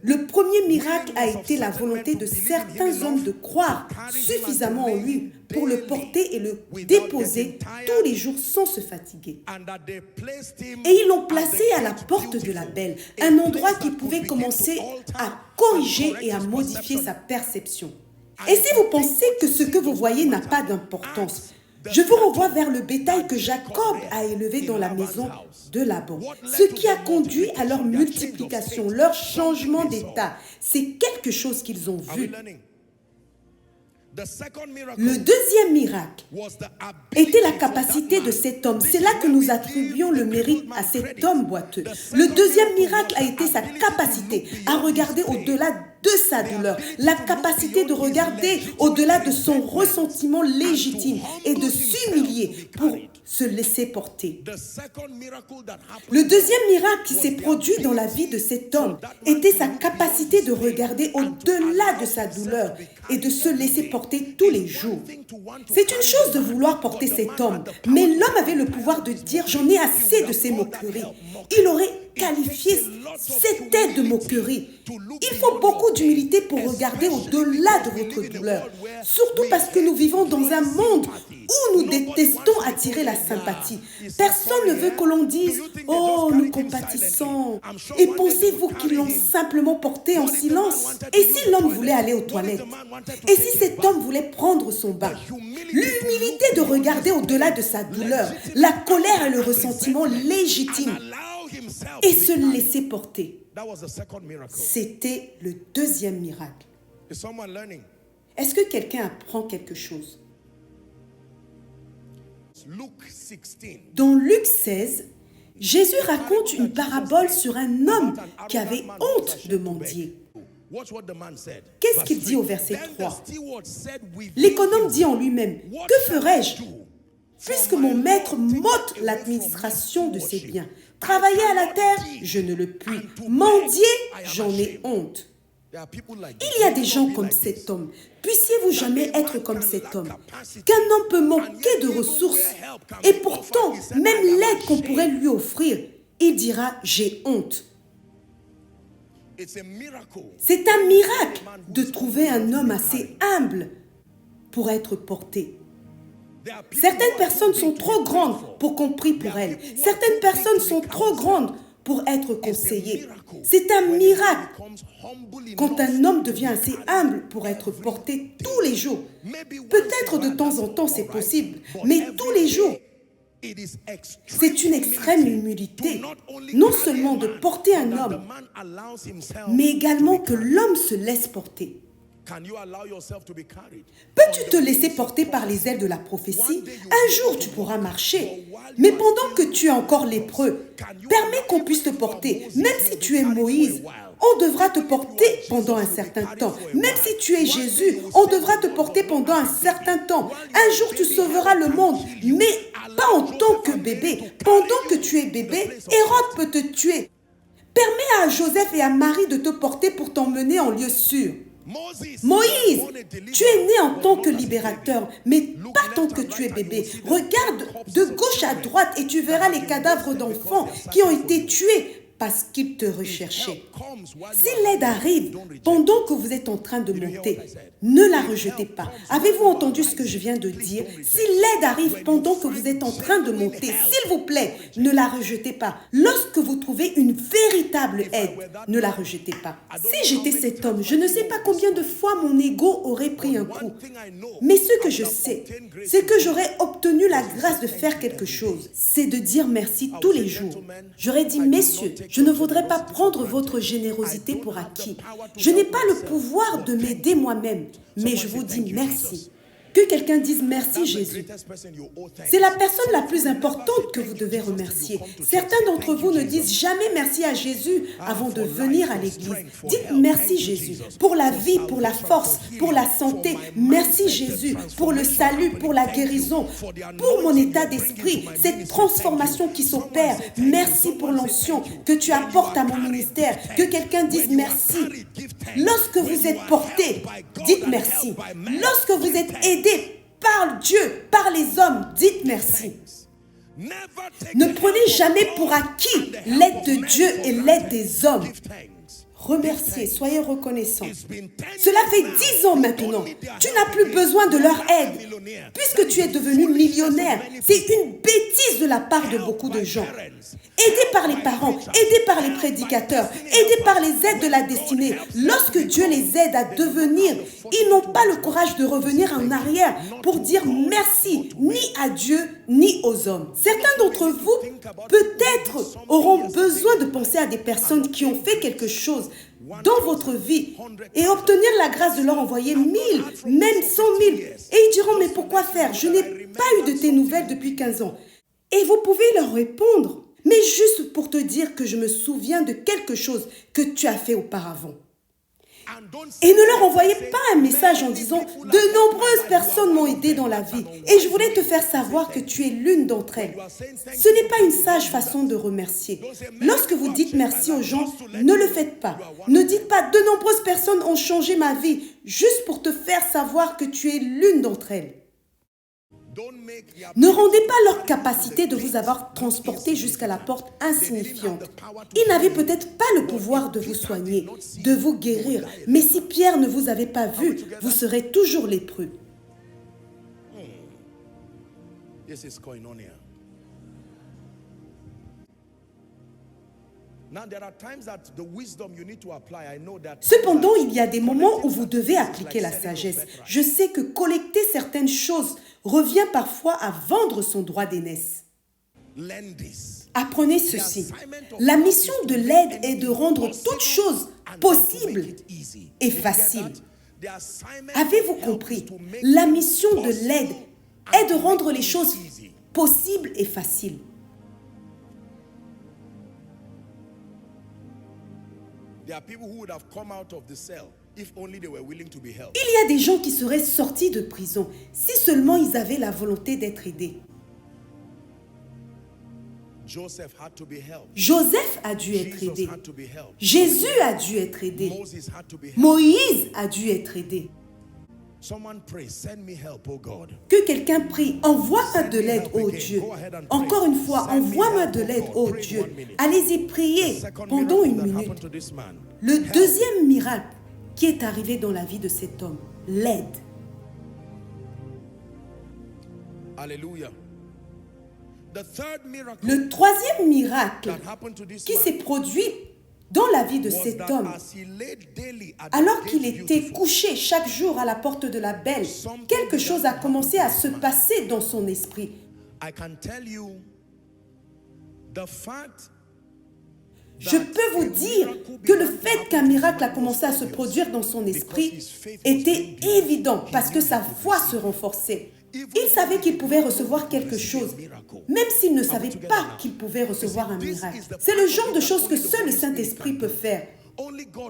Le premier miracle a été la volonté de certains hommes de croire suffisamment en lui pour le porter et le déposer tous les jours sans se fatiguer. Et ils l'ont placé à la porte de la belle, un endroit qui pouvait commencer à corriger et à modifier sa perception. Et si vous pensez que ce que vous voyez n'a pas d'importance, je vous renvoie vers le bétail que Jacob a élevé dans la maison de Laban. Ce qui a conduit à leur multiplication, leur changement d'état, c'est quelque chose qu'ils ont vu. Le deuxième miracle était la capacité de cet homme. C'est là que nous attribuons le mérite à cet homme boiteux. Le deuxième miracle a été sa capacité à regarder au-delà de sa douleur, la capacité de regarder au-delà de son ressentiment légitime et de s'humilier pour se laisser porter. Le deuxième miracle qui s'est produit dans la vie de cet homme était sa capacité de regarder au-delà de sa douleur et de se laisser porter tous les jours. C'est une chose de vouloir porter cet homme, mais l'homme avait le pouvoir de dire « j'en ai assez de ces moqueries ». Il aurait qualifié cette aide de moquerie. Il faut beaucoup d'humilité pour regarder au-delà de votre douleur. Surtout parce que nous vivons dans un monde où nous détestons attirer la sympathie. Personne ne veut que l'on dise « Oh, nous compatissons ». Et pensez-vous qu'ils l'ont simplement porté en silence? Et si l'homme voulait aller aux toilettes? Et si cet homme voulait prendre son bain? L'humilité de regarder au-delà de sa douleur, la colère et le ressentiment légitime et se laisser porter. C'était le deuxième miracle. Est-ce que quelqu'un apprend quelque chose? Dans Luc 16, Jésus raconte une parabole sur un homme qui avait honte de mendier. Qu'est-ce qu'il dit au verset 3? L'économe dit en lui-même, « Que ferais-je puisque mon maître m'ôte l'administration de ses biens? Travailler à la terre, je ne le puis. Mendier, j'en ai honte. » Il y a des gens comme cet homme. Puissiez-vous jamais être comme cet homme. Qu'un homme peut manquer de ressources et pourtant, même l'aide qu'on pourrait lui offrir, il dira « j'ai honte ». C'est un miracle de trouver un homme assez humble pour être porté. Certaines personnes sont trop grandes pour qu'on prie pour elles. Certaines personnes sont trop grandes pour être conseillées. C'est un miracle quand un homme devient assez humble pour être porté tous les jours. Peut-être de temps en temps c'est possible, mais tous les jours. C'est une extrême humilité, non seulement de porter un homme, mais également que l'homme se laisse porter. Peux-tu te laisser porter par les ailes de la prophétie? Un jour, tu pourras marcher. Mais pendant que tu es encore lépreux, permets qu'on puisse te porter, même si tu es Moïse. on devra te porter pendant un certain temps. Même si tu es Jésus, on devra te porter pendant un certain temps. Un jour, tu sauveras le monde, mais pas en tant que bébé. Pendant que tu es bébé, Hérode peut te tuer. Permets à Joseph et à Marie de te porter pour t'emmener en lieu sûr. Moïse, tu es né en tant que libérateur, mais pas tant que tu es bébé. Regarde de gauche à droite et tu verras les cadavres d'enfants qui ont été tués parce qu'ils te recherchaient. Si l'aide arrive pendant que vous êtes en train de monter, ne la rejetez pas. Avez-vous entendu ce que je viens de dire? Si l'aide arrive pendant que vous êtes en train de monter, s'il vous plaît, ne la rejetez pas. Lorsque vous trouvez une véritable aide, ne la rejetez pas. Si j'étais cet homme, je ne sais pas combien de fois mon ego aurait pris un coup. Mais ce que je sais, c'est que j'aurais obtenu la grâce de faire quelque chose. C'est de dire merci tous les jours. J'aurais dit, messieurs, je ne voudrais pas prendre votre générosité pour acquis. Je n'ai pas le pouvoir de m'aider moi-même, mais je vous dis merci. Que quelqu'un dise merci Jésus. C'est la personne la plus importante que vous devez remercier. Certains d'entre vous ne disent jamais merci à Jésus avant de venir à l'église. Dites merci Jésus pour la vie, pour la force, pour la santé. Merci Jésus pour le salut, pour la guérison, pour mon état d'esprit, cette transformation qui s'opère. Merci pour l'onction que tu apportes à mon ministère. Que quelqu'un dise merci. Lorsque vous êtes porté, dites merci. Lorsque vous êtes aidé par Dieu, par les hommes, dites merci. Ne prenez jamais pour acquis l'aide de Dieu et l'aide des hommes. Remerciez, soyez reconnaissants. Cela fait 10 ans maintenant. Tu n'as plus besoin de leur aide. Puisque tu es devenu millionnaire, c'est une bêtise de la part de beaucoup de gens. Aidés par les parents, aidés par les prédicateurs, aidés par les aides de la destinée. Lorsque Dieu les aide à devenir, ils n'ont pas le courage de revenir en arrière pour dire merci, ni à Dieu, ni aux hommes. Certains d'entre vous, peut-être, auront besoin de penser à des personnes qui ont fait quelque chose dans votre vie et obtenir la grâce de leur envoyer 1000, même 100 000. Et ils diront, mais pourquoi faire? Je n'ai pas eu de tes nouvelles depuis 15 ans. Et vous pouvez leur répondre, mais juste pour te dire que je me souviens de quelque chose que tu as fait auparavant. Et ne leur envoyez pas un message en disant « De nombreuses personnes m'ont aidé dans la vie et je voulais te faire savoir que tu es l'une d'entre elles. » Ce n'est pas une sage façon de remercier. Lorsque vous dites merci aux gens, ne le faites pas. Ne dites pas « De nombreuses personnes ont changé ma vie » juste pour te faire savoir que tu es l'une d'entre elles. Ne rendez pas leur capacité de vous avoir transporté jusqu'à la porte insignifiante. Ils n'avaient peut-être pas le pouvoir de vous soigner, de vous guérir. Mais si Pierre ne vous avait pas vu, vous serez toujours lépreux. Cependant, il y a des moments où vous devez appliquer la sagesse. Je sais que collecter certaines choses revient parfois à vendre son droit d'aînesse. Apprenez ceci. La mission de l'aide est de rendre toute chose possible et facile. Avez-vous compris? La mission de l'aide est de rendre les choses possibles et faciles. Il y a des gens qui seraient sortis de prison si seulement ils avaient la volonté d'être aidés. Joseph a dû être aidé. Jésus a dû être aidé. Moïse a dû être aidé. Que quelqu'un prie, envoie-moi de l'aide, ô Dieu. Encore une fois, envoie-moi de l'aide, ô Dieu. Allez-y prier pendant 1 minute. Le deuxième miracle qui est arrivé dans la vie de cet homme, l'aide. Alléluia. Le troisième miracle qui s'est produit dans la vie de cet homme, alors qu'il était couché chaque jour à la porte de la belle, quelque chose a commencé à se passer dans son esprit. Je peux vous dire que le fait qu'un miracle a commencé à se produire dans son esprit était évident parce que sa foi se renforçait. Il savait qu'il pouvait recevoir quelque chose, même s'il ne savait pas qu'il pouvait recevoir un miracle. C'est le genre de choses que seul le Saint-Esprit peut faire.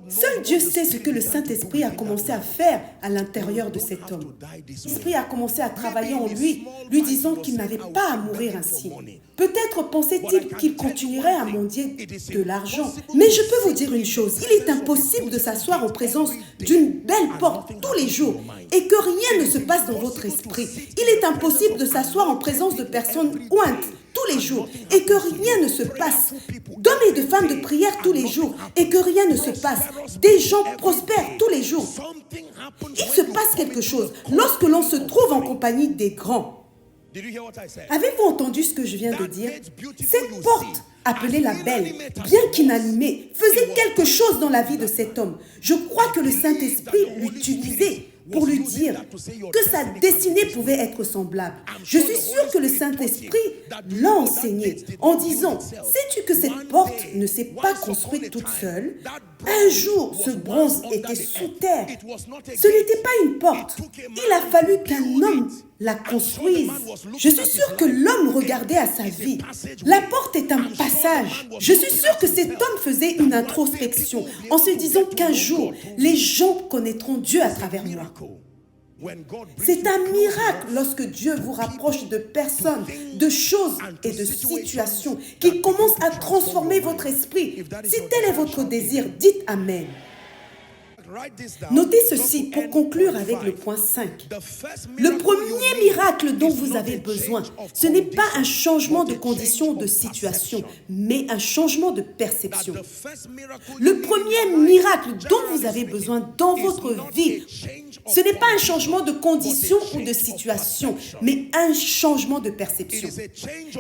Seul Dieu sait ce que le Saint-Esprit a commencé à faire à l'intérieur de cet homme. L'Esprit a commencé à travailler en lui, lui disant qu'il n'avait pas à mourir ainsi. Peut-être pensait-il qu'il continuerait à mendier de l'argent. Mais je peux vous dire une chose, il est impossible de s'asseoir en présence d'une belle porte tous les jours et que rien ne se passe dans votre esprit. Il est impossible de s'asseoir en présence de personnes ointes tous les jours et que rien ne se passe. D'hommes et de femmes de prière tous les jours et que rien ne se passe. Des gens prospèrent tous les jours. Il se passe quelque chose lorsque l'on se trouve en compagnie des grands. Avez-vous entendu ce que je viens de dire? Cette porte, appelée la belle, bien qu'inanimée, faisait quelque chose dans la vie de cet homme. Je crois que le Saint-Esprit l'utilisait pour lui dire que sa destinée pouvait être semblable. Je suis sûre que le Saint-Esprit l'a enseigné en disant, sais-tu que cette porte ne s'est pas construite toute seule? Un jour, ce bronze était sous terre. Ce n'était pas une porte. Il a fallu qu'un homme la construise. Je suis sûre que l'homme regardait à sa vie. La porte est un passage. Je suis sûre que cet homme faisait une introspection en se disant qu'un jour, les gens connaîtront Dieu à travers moi. C'est un miracle lorsque Dieu vous rapproche de personnes, de choses et de situations qui commencent à transformer votre esprit. Si tel est votre désir, dites Amen. Notez ceci pour conclure avec le point 5. Le premier miracle dont vous avez besoin, ce n'est pas un changement de condition ou de situation, mais un changement de perception. Le premier miracle dont vous avez besoin dans votre vie, ce n'est pas un changement de condition ou de situation, mais un changement de perception.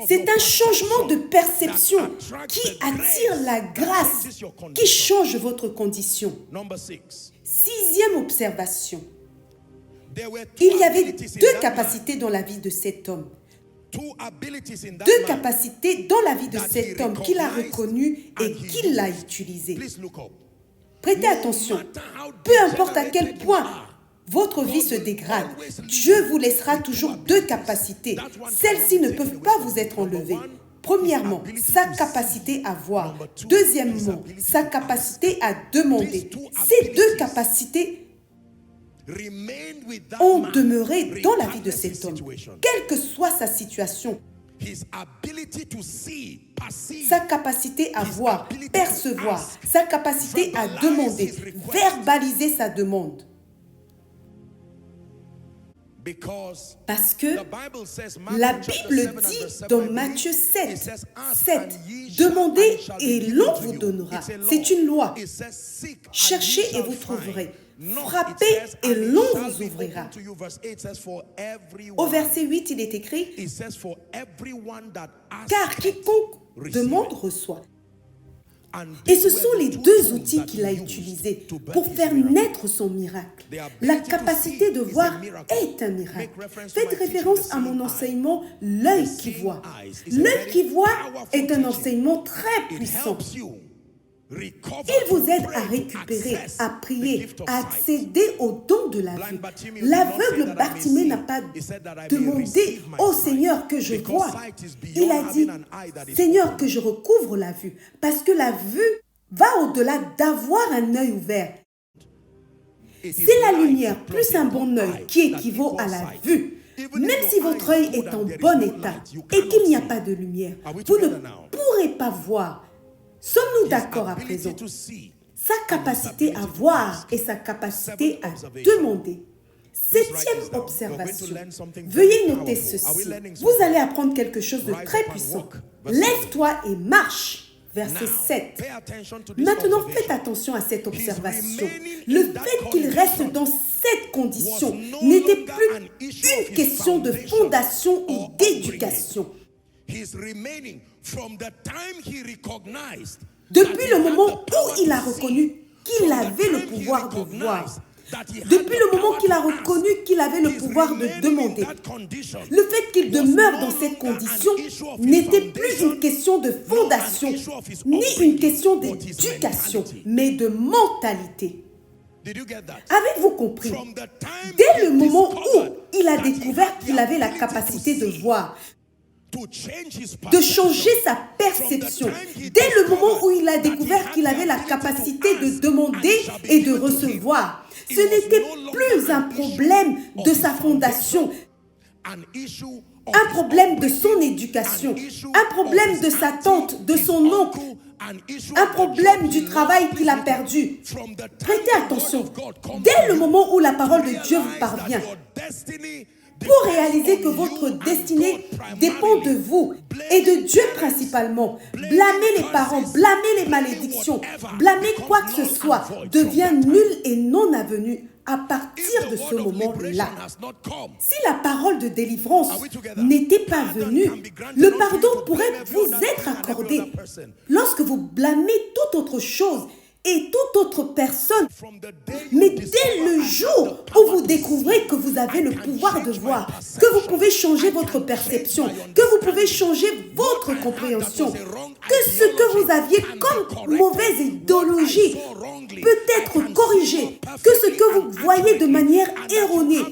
C'est un changement de perception qui attire la grâce, qui change votre condition. Sixième observation. Il y avait deux capacités dans la vie de cet homme. Deux capacités dans la vie de cet homme qu'il a reconnues et qu'il l'a utilisées. Prêtez attention. Peu importe à quel point votre vie se dégrade, Dieu vous laissera toujours deux capacités. Celles-ci ne peuvent pas vous être enlevées. Premièrement, sa capacité à voir. Deuxièmement, sa capacité à demander. Ces deux capacités ont demeuré dans la vie de cet homme, quelle que soit sa situation. Sa capacité à voir, percevoir, sa capacité à demander, verbaliser sa demande. Parce que la Bible dit dans Matthieu 7, demandez et l'on vous donnera. C'est une loi. Cherchez et vous trouverez. Frappez et l'on vous ouvrira. Au verset 8, il est écrit, car quiconque demande reçoit. Et ce sont les deux outils qu'il a utilisés pour faire naître son miracle. La capacité de voir est un miracle. Faites référence à mon enseignement « L'œil qui voit ». L'œil qui voit est un enseignement très puissant. Il vous aide à récupérer, à prier, à accéder au don de la vue. L'aveugle Bartimée n'a pas demandé « Oh Seigneur, que je vois ». Il a dit « Seigneur, que je recouvre la vue ». Parce que la vue va au-delà d'avoir un œil ouvert. C'est la lumière plus un bon œil qui équivaut à la vue. Même si votre œil est en bon état et qu'il n'y a pas de lumière, vous ne pourrez pas voir. Sommes-nous d'accord à présent? Sa capacité à voir et sa capacité à demander. Septième observation. Veuillez noter ceci. Vous allez apprendre quelque chose de très puissant. Lève-toi et marche. Verset 7. Maintenant, faites attention à cette observation. Le fait qu'il reste dans cette condition n'était plus une question de fondation ou d'éducation. Depuis le moment où il a reconnu qu'il avait le pouvoir de voir, depuis le moment qu'il a reconnu qu'il avait le pouvoir de demander, le fait qu'il demeure dans cette condition n'était plus une question de fondation, ni une question d'éducation, mais de mentalité. Avez-vous compris? Dès le moment où il a découvert qu'il avait la capacité de voir, de changer sa perception. Dès le moment où il a découvert qu'il avait la capacité de demander et de recevoir, ce n'était plus un problème de sa fondation, un problème de son éducation, un problème de sa tante, de son oncle, un problème du travail qu'il a perdu. Prêtez attention, dès le moment où la parole de Dieu vous parvient, pour réaliser que votre destinée dépend de vous et de Dieu principalement, blâmer les parents, blâmer les malédictions, blâmer quoi que ce soit devient nul et non avenu à partir de ce moment-là. Si la parole de délivrance n'était pas venue, le pardon pourrait vous être accordé. Lorsque vous blâmez toute autre chose et toute autre personne, mais dès le jour où vous découvrez que vous avez le pouvoir de voir, que vous pouvez changer votre perception, que vous pouvez changer votre compréhension, que ce que vous aviez comme mauvaise idéologie peut être corrigé, que ce que vous voyez de manière erronée,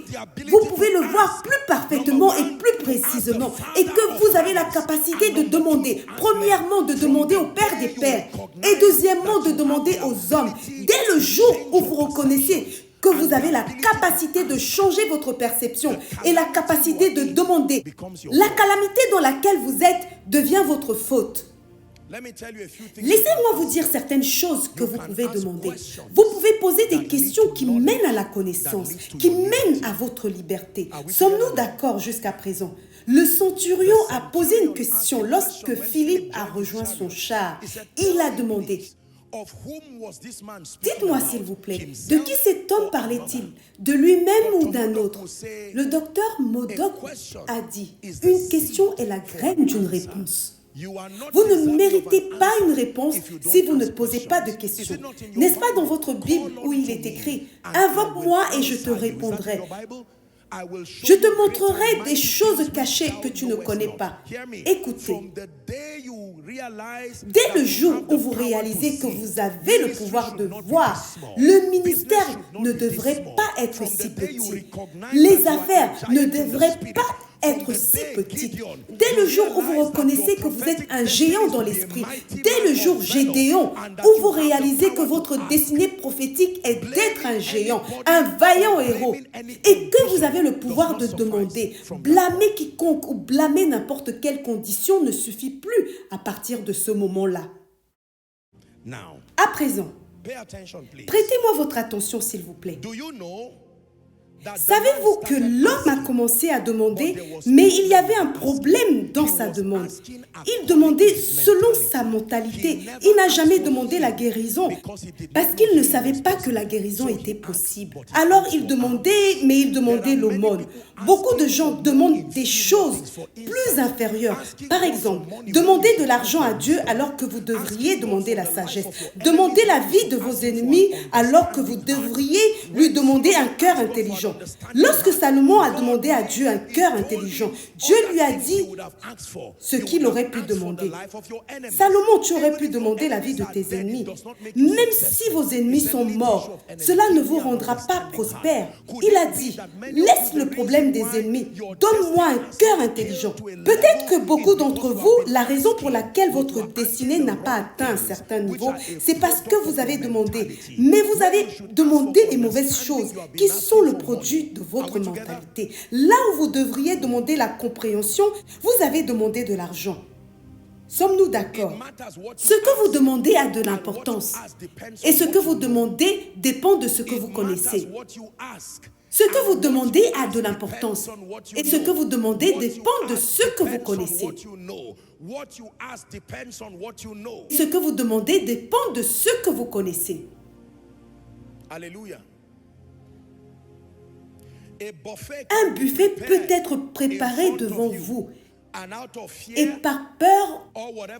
vous pouvez le voir plus parfaitement et plus précisément, et que vous avez la capacité de demander, premièrement de demander au Père des Pères, et deuxièmement de demander aux hommes. Dès le jour où vous reconnaissez que vous avez la capacité de changer votre perception et la capacité de demander, la calamité dans laquelle vous êtes devient votre faute. Laissez-moi vous dire certaines choses que vous pouvez demander. Vous pouvez poser des questions qui mènent à la connaissance, qui mènent à votre liberté. Sommes-nous d'accord jusqu'à présent? Le centurion a posé une question lorsque Philippe a rejoint son char. Il a demandé: dites-moi s'il vous plaît, de qui cet homme parlait-il? De lui-même ou d'un autre? Le docteur Modoc a dit: une question est la graine d'une réponse. Vous ne méritez pas une réponse si vous ne posez pas de questions. N'est-ce pas dans votre Bible où il est écrit: invoque-moi et je te répondrai. Je te montrerai des choses cachées que tu ne connais pas. Écoutez, dès le jour où vous réalisez que vous avez le pouvoir de voir, le ministère ne devrait pas être si petit. Les affaires ne devraient pas être si petites. Dès le jour où vous reconnaissez que vous êtes un géant dans l'esprit, dès le jour Gédéon, où vous réalisez que votre destinée prophétique est d'être un géant, un vaillant héros, et que vous avez le pouvoir de demander, blâmer quiconque ou blâmer n'importe quelle condition ne suffit plus à partir de ce moment-là. À présent, prêtez-moi votre attention s'il vous plaît. Savez-vous que l'homme a commencé à demander, mais il y avait un problème dans sa demande. Il demandait selon sa mentalité. Il n'a jamais demandé la guérison parce qu'il ne savait pas que la guérison était possible. Alors il demandait, mais il demandait l'aumône. Beaucoup de gens demandent des choses plus inférieures. Par exemple, demandez de l'argent à Dieu alors que vous devriez demander la sagesse. Demandez la vie de vos ennemis alors que vous devriez lui demander un cœur intelligent. Lorsque Salomon a demandé à Dieu un cœur intelligent, Dieu lui a dit ce qu'il aurait pu demander. Salomon, tu aurais pu demander la vie de tes ennemis. Même si vos ennemis sont morts, cela ne vous rendra pas prospère. Il a dit, laisse le problème des ennemis, donne-moi un cœur intelligent. Peut-être que beaucoup d'entre vous, la raison pour laquelle votre destinée n'a pas atteint un certain niveau, c'est parce que vous avez demandé. Mais vous avez demandé les mauvaises choses qui sont le produit de votre mentalité. Là où vous devriez demander la compréhension, vous avez demandé de l'argent. Sommes-nous d'accord? Ce que vous demandez a de l'importance. Et ce que vous demandez dépend de ce que vous connaissez. Ce que vous demandez a de l'importance. Et ce que vous demandez dépend de ce que vous connaissez. Ce que vous demandez dépend de ce que vous connaissez. Alléluia. Un buffet peut être préparé devant vous. Et par peur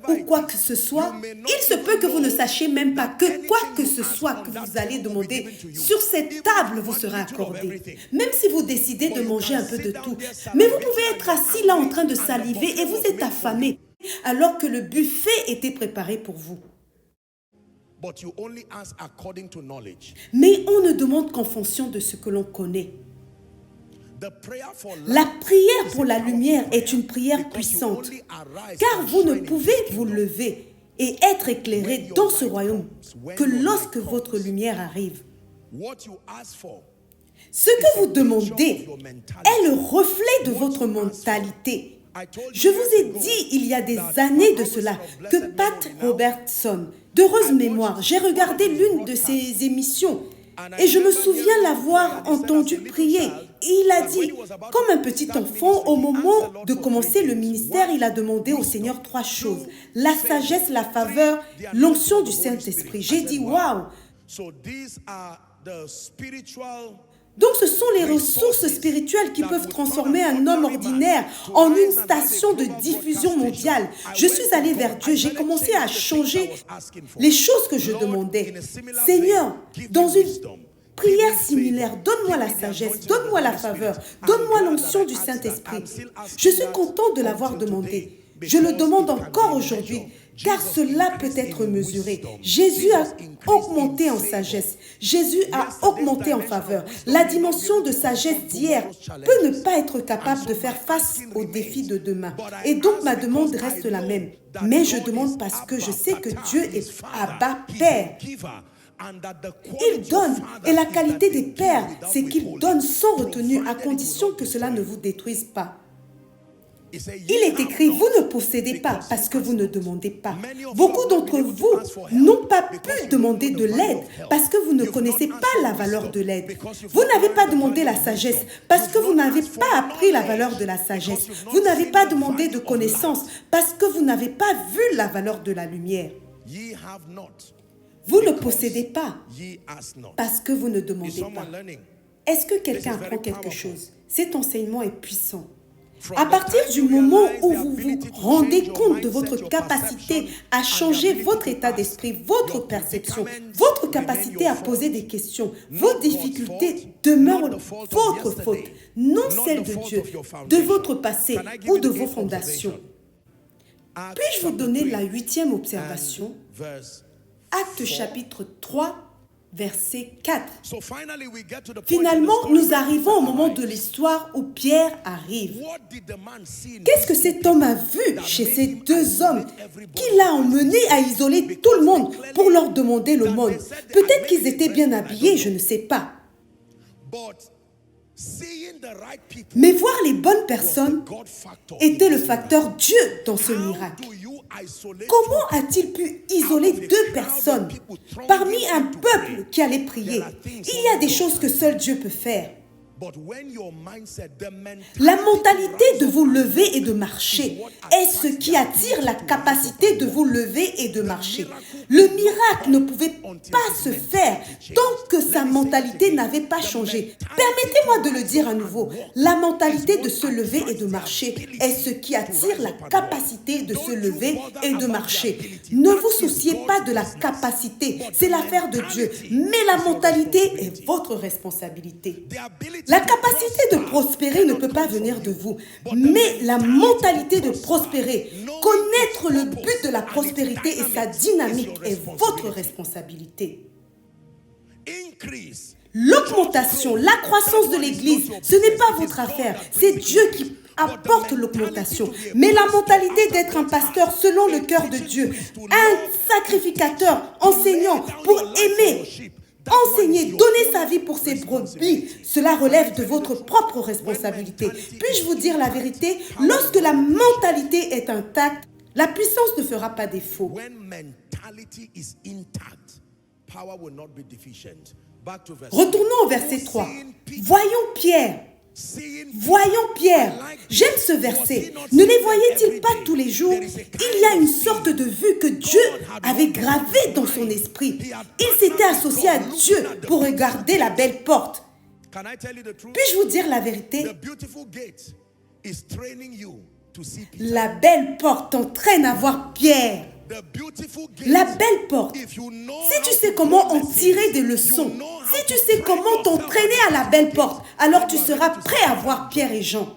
ou quoi que ce soit, il se peut que vous ne sachiez même pas que quoi que ce soit que vous allez demander, sur cette table vous sera accordé. Même si vous décidez de manger un peu de tout. Mais vous pouvez être assis là en train de saliver et vous êtes affamé, alors que le buffet était préparé pour vous. Mais on ne demande qu'en fonction de ce que l'on connaît. La prière pour la lumière est une prière puissante, car vous ne pouvez vous lever et être éclairé dans ce royaume que lorsque votre lumière arrive. Ce que vous demandez est le reflet de votre mentalité. Je vous ai dit il y a des années de cela que Pat Robertson, d'heureuse mémoire, j'ai regardé l'une de ses émissions et je me souviens l'avoir entendu prier. Et il a dit, comme un petit enfant, au moment de commencer le ministère, il a demandé au Seigneur 3 choses. La sagesse, la faveur, l'onction du Saint-Esprit. J'ai dit, waouh! Donc ce sont les ressources spirituelles qui peuvent transformer un homme ordinaire en une station de diffusion mondiale. Je suis allée vers Dieu, j'ai commencé à changer les choses que je demandais. Seigneur, dans une prière similaire, donne-moi la sagesse, donne-moi la faveur, donne-moi l'onction du Saint-Esprit. Je suis content de l'avoir demandé. Je le demande encore aujourd'hui, car cela peut être mesuré. Jésus a augmenté en sagesse. Jésus a augmenté en faveur. La dimension de sagesse d'hier peut ne pas être capable de faire face aux défis de demain. Et donc ma demande reste la même. Mais je demande parce que je sais que Dieu est Abba Père. Il donne, et la qualité des pères, c'est qu'il donne sans retenue, à condition que cela ne vous détruise pas. Il est écrit, vous ne possédez pas parce que vous ne demandez pas. Beaucoup d'entre vous n'ont pas pu demander de l'aide parce que vous ne connaissez pas la valeur de l'aide. Vous n'avez pas demandé la sagesse parce que vous n'avez pas appris la valeur de la sagesse. Vous n'avez pas demandé de connaissance parce que vous n'avez pas vu la valeur de la lumière. Vous ne possédez pas parce que vous ne demandez pas. Est-ce que quelqu'un apprend quelque chose? Cet enseignement est puissant. À partir du moment où vous vous rendez compte de votre capacité à changer votre état d'esprit, votre perception, votre capacité à poser des questions, vos difficultés demeurent votre faute, non celle de Dieu, de votre passé ou de vos fondations. Puis-je vous donner la 8e observation? Actes chapitre 3, verset 4. Finalement, nous arrivons au moment de l'histoire où Pierre arrive. Qu'est-ce que cet homme a vu chez ces 2 hommes qui l'a emmené à isoler tout le monde pour leur demander l'aumône? Peut-être qu'ils étaient bien habillés, je ne sais pas. Mais voir les bonnes personnes était le facteur Dieu dans ce miracle. Comment a-t-il pu isoler 2 personnes parmi un peuple qui allait prier? Il y a des choses que seul Dieu peut faire. La mentalité de vous lever et de marcher est ce qui attire la capacité de vous lever et de marcher. Le miracle ne pouvait pas se faire tant que sa mentalité n'avait pas changé. Permettez-moi de le dire à nouveau. La mentalité de se lever et de marcher est ce qui attire la capacité de se lever et de marcher. Ne vous souciez pas de la capacité, c'est l'affaire de Dieu. Mais la mentalité est votre responsabilité. La capacité de prospérer ne peut pas venir de vous, mais la mentalité de prospérer, connaître le but de la prospérité et sa dynamique est votre responsabilité. L'augmentation, la croissance de l'Église, ce n'est pas votre affaire, c'est Dieu qui apporte l'augmentation. Mais la mentalité d'être un pasteur selon le cœur de Dieu, un sacrificateur, enseignant pour aimer, enseigner, donner sa vie pour ses brebis, cela relève de votre propre responsabilité. Puis-je vous dire la vérité? Lorsque la mentalité est intacte, la puissance ne fera pas défaut. Retournons au verset 3. Voyons Pierre. J'aime ce verset. Ne les voyait-il pas tous les jours? Il y a une sorte de vue que Dieu avait gravée dans son esprit. Il s'était associé à Dieu pour regarder la belle porte. Puis-je vous dire la vérité? La belle porte t'entraîne à voir Pierre. La belle porte. Si tu sais comment en tirer des leçons, si tu sais comment t'entraîner à la belle porte, alors tu seras prêt à voir Pierre et Jean.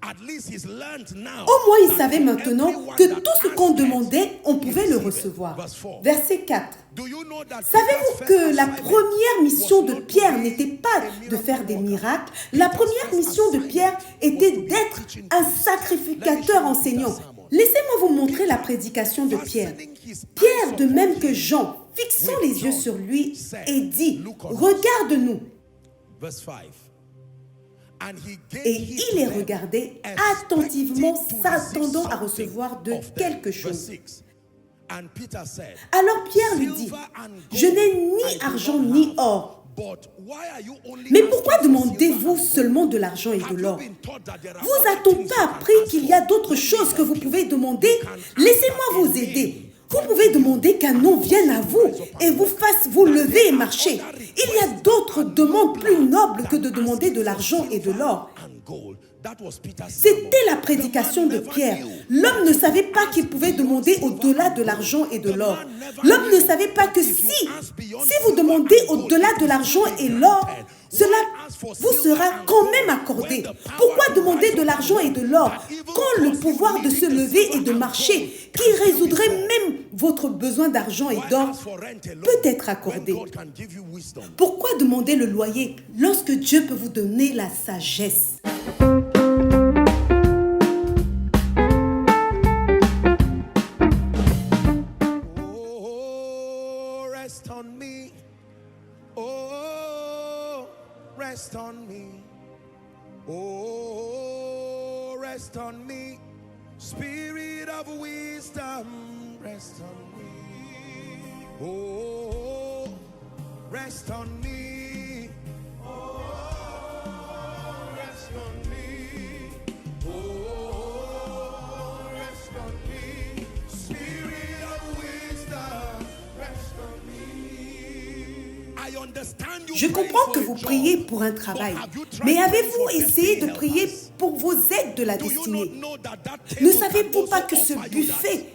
Au moins, il savait maintenant que tout ce qu'on demandait, on pouvait le recevoir. Verset 4. Savez-vous que la première mission de Pierre n'était pas de faire des miracles? La première mission de Pierre était d'être un sacrificateur enseignant. Laissez-moi vous montrer la prédication de Pierre. Pierre, de même que Jean, fixant les yeux sur lui, et dit, « Regarde-nous ». Et il les regardait attentivement, s'attendant à recevoir de quelque chose. Alors Pierre lui dit, « Je n'ai ni argent ni or. Mais pourquoi demandez-vous seulement de l'argent et de l'or? Vous a-t-on pas appris qu'il y a d'autres choses que vous pouvez demander? Laissez-moi vous aider. Vous pouvez demander qu'un homme vienne à vous et vous fasse vous lever et marcher. Il y a d'autres demandes plus nobles que de demander de l'argent et de l'or. » C'était la prédication de Pierre. L'homme ne savait pas qu'il pouvait demander au-delà de l'argent et de l'or. L'homme ne savait pas que si vous demandez au-delà de l'argent et l'or, cela vous sera quand même accordé. Pourquoi demander de l'argent et de l'or quand le pouvoir de se lever et de marcher, qui résoudrait même votre besoin d'argent et d'or, peut être accordé? Pourquoi demander le loyer lorsque Dieu peut vous donner la sagesse? Rest on me, oh, rest on me, Spirit of wisdom, rest on me, oh, rest on me, oh, rest on me, oh, rest on me, Spirit of wisdom, rest on me. I understand. Je comprends que vous priez pour un travail, mais avez-vous essayé de prier pour vos aides de la destinée? Ne savez-vous pas que ce buffet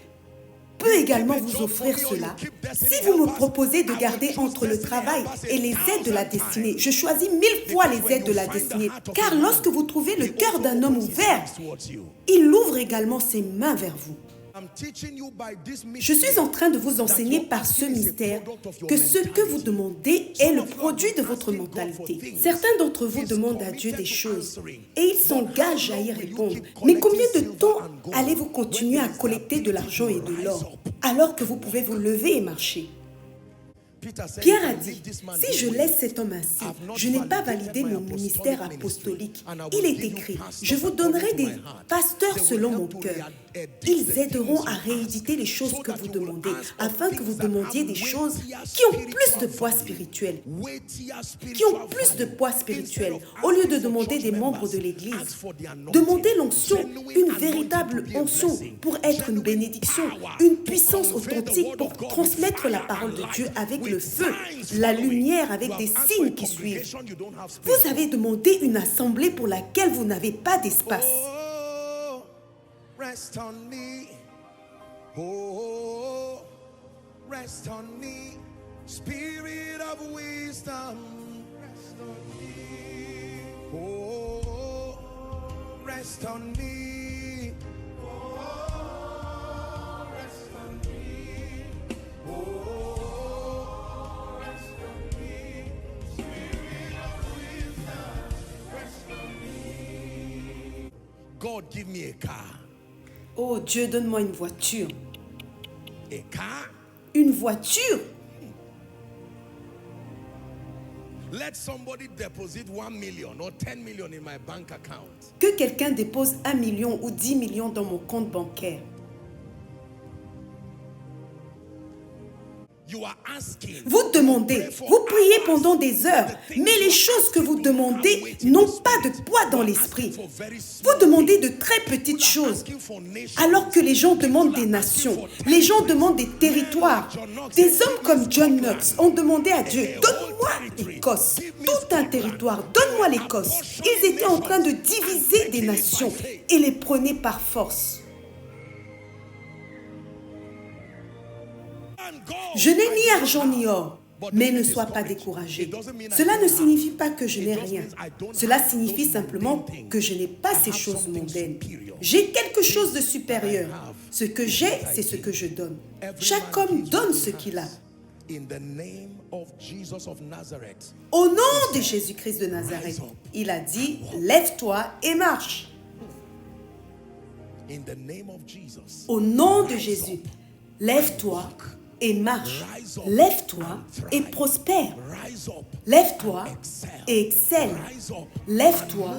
peut également vous offrir cela? Si vous me proposez de garder entre le travail et les aides de la destinée, je choisis 1000 fois les aides de la destinée, car lorsque vous trouvez le cœur d'un homme ouvert, il ouvre également ses mains vers vous. Je suis en train de vous enseigner par ce mystère que ce que vous demandez est le produit de votre mentalité. Certains d'entre vous demandent à Dieu des choses et il s'engage à y répondre. Mais combien de temps allez-vous continuer à collecter de l'argent et de l'or alors que vous pouvez vous lever et marcher? Pierre a dit, si je laisse cet homme ainsi, je n'ai pas validé mon ministère apostolique. Il est écrit, je vous donnerai des pasteurs selon mon cœur. Ils aideront à rééditer les choses que vous demandez, afin que vous demandiez des choses qui ont plus de poids spirituel. Au lieu de demander des membres de l'Église, demandez l'onction, une véritable onction pour être une bénédiction, une puissance authentique pour transmettre la parole de Dieu avec le feu, la lumière avec des signes qui suivent. Vous avez demandé une assemblée pour laquelle vous n'avez pas d'espace. Rest on me, oh, rest on me, Spirit of wisdom, rest on me, oh, rest on me, oh, rest on me, oh, rest on me, Spirit of wisdom, rest on me. God, give me a car. Oh Dieu, donne-moi une voiture. A car? Une voiture? Let somebody deposit 1 million or 10 million in my bank account. Que quelqu'un dépose 1 million ou 10 millions dans mon compte bancaire. Vous demandez, vous priez pendant des heures, mais les choses que vous demandez n'ont pas de poids dans l'esprit. Vous demandez de très petites choses, alors que les gens demandent des nations, les gens demandent des territoires. Des hommes comme John Knox ont demandé à Dieu, donne-moi l'Écosse, tout un territoire, donne-moi l'Écosse. Ils étaient en train de diviser des nations et les prenaient par force. Je n'ai ni argent ni or. Mais ne sois pas découragé. Cela ne signifie pas que je n'ai rien. Cela signifie simplement que je n'ai pas ces choses mondaines. J'ai quelque chose de supérieur. Ce que j'ai, c'est ce que je donne. Chaque homme donne ce qu'il a. Au nom de Jésus-Christ de Nazareth, il a dit, lève-toi et marche. Au nom de Jésus, lève-toi et marche. Lève-toi et prospère. Lève-toi et excelle. Lève-toi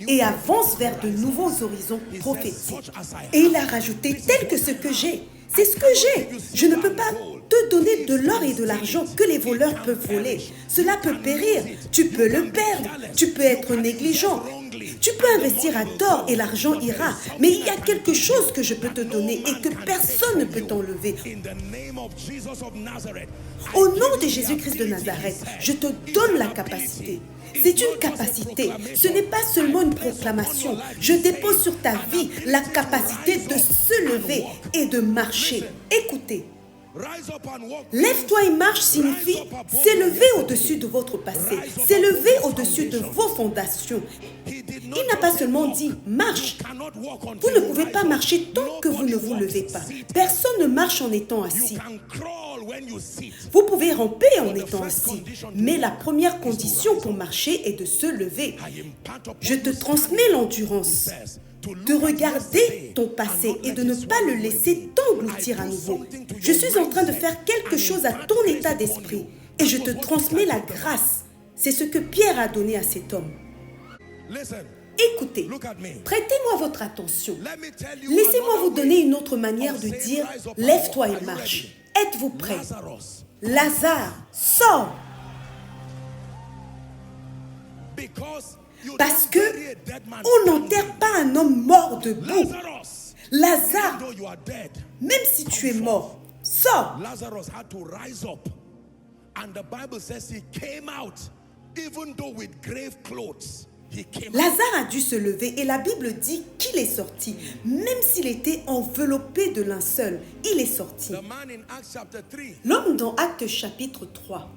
et avance vers de nouveaux horizons prophétiques. Et il a rajouté, tel que ce que j'ai. C'est ce que j'ai. Je ne peux pas te donner de l'or et de l'argent que les voleurs peuvent voler. Cela peut périr. Tu peux le perdre. Tu peux être négligent. Tu peux investir à tort et l'argent ira. Mais il y a quelque chose que je peux te donner et que personne ne peut t'enlever. Au nom de Jésus-Christ de Nazareth, je te donne la capacité. C'est une capacité. Ce n'est pas seulement une proclamation. Je dépose sur ta vie la capacité de se lever et de marcher. Écoutez. Lève-toi et marche signifie s'élever au-dessus de votre passé, s'élever au-dessus de vos fondations. Il n'a pas seulement dit marche. Vous ne pouvez pas marcher tant que vous ne vous levez pas. Personne ne marche en étant assis. Vous pouvez ramper en étant assis, mais la première condition pour marcher est de se lever. Je te transmets l'endurance de regarder ton passé et de ne pas le laisser t'engloutir à nouveau. Je suis en train de faire quelque chose à ton état d'esprit et je te transmets la grâce. C'est ce que Pierre a donné à cet homme. Écoutez, prêtez-moi votre attention. Laissez-moi vous donner une autre manière de dire « Lève-toi et marche ». Êtes-vous prêts? Lazare, sors! Parce que on n'enterre pas un homme mort debout. Lazare, même si tu es mort, sors. Lazarus had to rise up, and the Bible says he came out, even though with grave clothes. Lazare a dû se lever et la Bible dit qu'il est sorti. Même s'il était enveloppé de linceul, il est sorti. L'homme dans Actes chapitre 3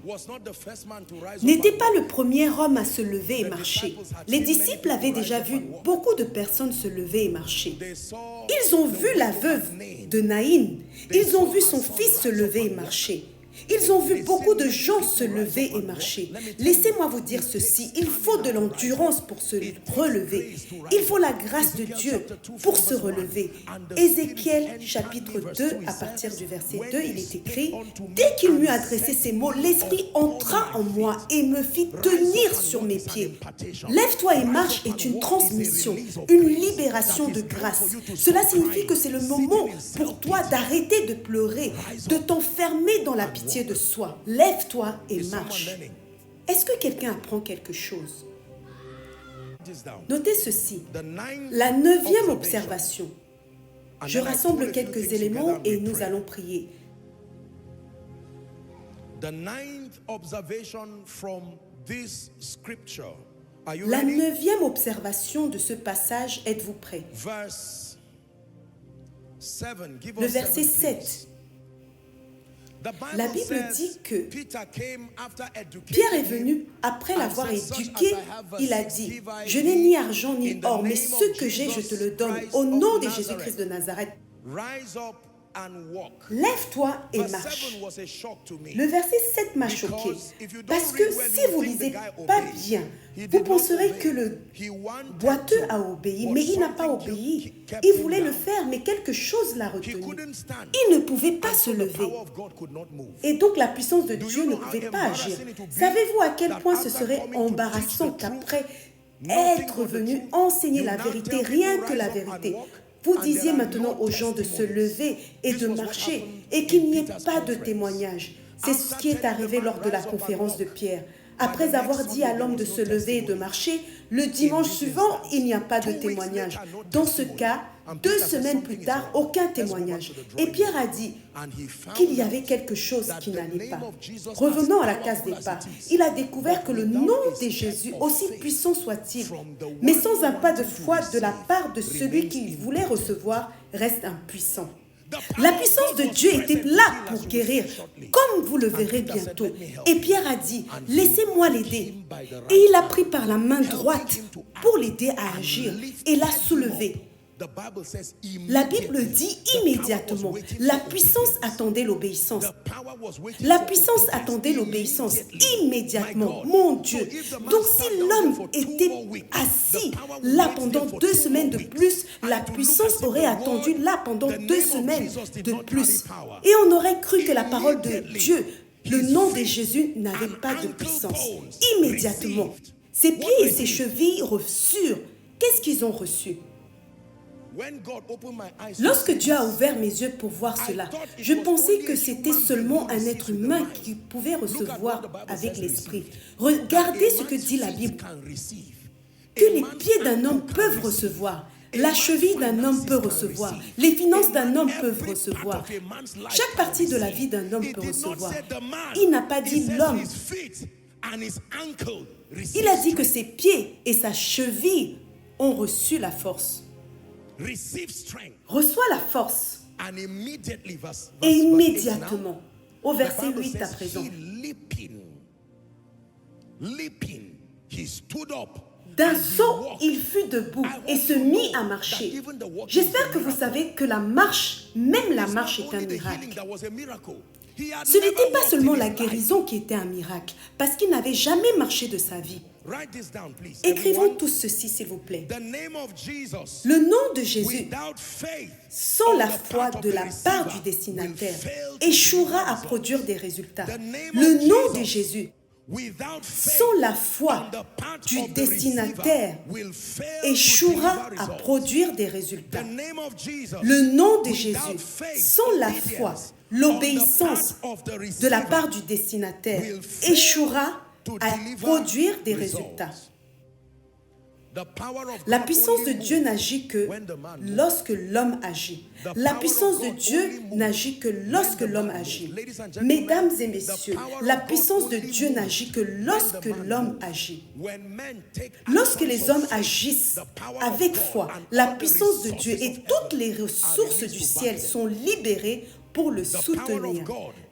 n'était pas le premier homme à se lever et marcher. Les disciples avaient déjà vu beaucoup de personnes se lever et marcher. Ils ont vu la veuve de Naïn. Ils ont vu son fils se lever et marcher. Ils ont vu beaucoup de gens se lever et marcher. Laissez-moi vous dire ceci, il faut de l'endurance pour se relever. Il faut la grâce de Dieu pour se relever. Ézéchiel chapitre 2, à partir du verset 2, il est écrit « Dès qu'il m'eut adressé ces mots, l'Esprit entra en moi et me fit tenir sur mes pieds. Lève-toi et marche est une transmission, une libération de grâce. Cela signifie que c'est le moment pour toi d'arrêter de pleurer, de t'enfermer dans la pitié de soi. Lève-toi et marche. » Est-ce que quelqu'un apprend quelque chose? Notez ceci. La 9e observation. Je rassemble quelques éléments et nous allons prier. The 9th observation from this scripture. La 9e observation de ce passage, êtes-vous prêts? Le verset 7. La Bible dit que Pierre est venu après l'avoir éduqué. Il a dit, « Je n'ai ni argent ni or, mais ce que j'ai, je te le donne. Au nom de Jésus-Christ de Nazareth, lève-toi et marche. » Le verset 7 m'a choqué. Parce que si vous lisez pas bien, vous penserez que le boiteux a obéi, mais il n'a pas obéi. Il voulait le faire, mais quelque chose l'a retenu. Il ne pouvait pas se lever. Et donc la puissance de Dieu ne pouvait pas agir. Savez-vous à quel point ce serait embarrassant qu'après être venu enseigner la vérité, rien que la vérité, vous disiez maintenant aux gens de se lever et de marcher et qu'il n'y ait pas de témoignage. C'est ce qui est arrivé lors de la conférence de Pierre. Après avoir dit à l'homme de se lever et de marcher, le dimanche suivant, il n'y a pas de témoignage. Dans ce cas, 2 semaines plus tard, aucun témoignage. Et Pierre a dit qu'il y avait quelque chose qui n'allait pas. Revenons à la case départ. Il a découvert que le nom de Jésus, aussi puissant soit-il, mais sans un pas de foi de la part de celui qui voulait recevoir, reste impuissant. La puissance de Dieu était là pour guérir, comme vous le verrez bientôt. Et Pierre a dit, laissez-moi l'aider. Et il l'a pris par la main droite pour l'aider à agir et l'a soulevé. La Bible dit immédiatement, la puissance attendait l'obéissance. La puissance attendait l'obéissance immédiatement, mon Dieu. Donc si l'homme était assis là pendant 2 semaines de plus, la puissance aurait attendu là pendant 2 semaines de plus. Et on aurait cru que la parole de Dieu, le nom de Jésus n'avait pas de puissance. Immédiatement, ses pieds et ses chevilles reçurent. Qu'est-ce qu'ils ont reçu? Lorsque Dieu a ouvert mes yeux pour voir cela, je pensais que c'était seulement un être humain qui pouvait recevoir avec l'esprit. Regardez ce que dit la Bible. Que les pieds d'un homme peuvent recevoir, la cheville d'un homme peut recevoir, les finances d'un homme peuvent recevoir. Chaque partie de la vie d'un homme peut recevoir. Il n'a pas dit l'homme. Il a dit que ses pieds et sa cheville ont reçu la force. Reçoit la force. Et immédiatement, au verset 8 à présent, d'un saut, il fut debout et se mit à marcher. J'espère que vous savez que la marche, même la marche est un miracle. Ce n'était pas seulement la guérison qui était un miracle, parce qu'il n'avait jamais marché de sa vie. Écrivons tous ceci, s'il vous plaît. Le nom de Jésus, sans la foi de la part du destinataire, échouera à produire des résultats. Le nom de Jésus, sans la foi du destinataire, échouera à produire des résultats. Le nom de Jésus, sans la foi, l'obéissance de la part du destinataire, échouera à produire des résultats. La puissance de Dieu n'agit que lorsque l'homme agit. La puissance de Dieu n'agit que lorsque l'homme agit. Mesdames et messieurs, la puissance de Dieu n'agit que lorsque l'homme agit. Lorsque les hommes agissent avec foi, la puissance de Dieu et toutes les ressources du ciel sont libérées pour le soutenir.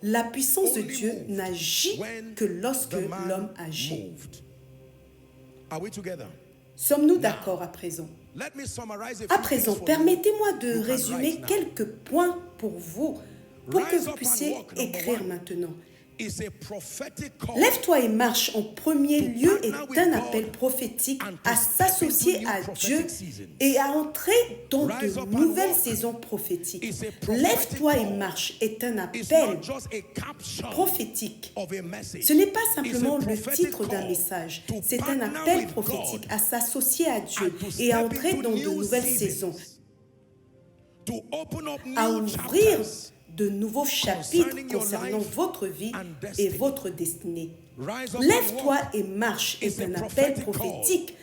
La puissance de Dieu n'agit que lorsque l'homme agit. Sommes-nous d'accord à présent? À présent, permettez-moi de résumer quelques points pour vous, pour que vous puissiez écrire maintenant. Lève-toi et marche en premier lieu est un appel prophétique à s'associer à Dieu et à entrer dans de nouvelles saisons prophétiques. Lève-toi et marche est un appel prophétique. Ce n'est pas simplement le titre d'un message, c'est un appel prophétique à s'associer à Dieu et à entrer dans de nouvelles saisons, à ouvrir de nouveaux chapitres concernant votre vie et votre destinée. Lève-toi et marche est un appel prophétique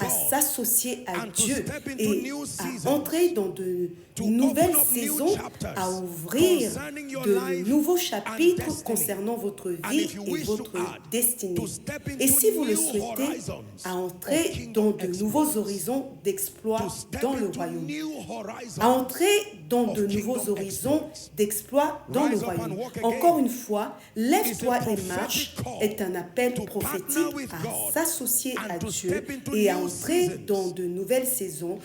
à s'associer à Dieu et à entrer dans de nouvelles saisons, à ouvrir de nouveaux chapitres concernant votre vie et votre destinée. Et si vous le souhaitez, à entrer dans de nouveaux horizons d'exploit dans le royaume. À entrer dans de nouveaux horizons d'exploit dans le royaume. Encore une fois, lève-toi et marche est un appel prophétique à s'associer à Dieu et à entrer dans de nouvelles saisons,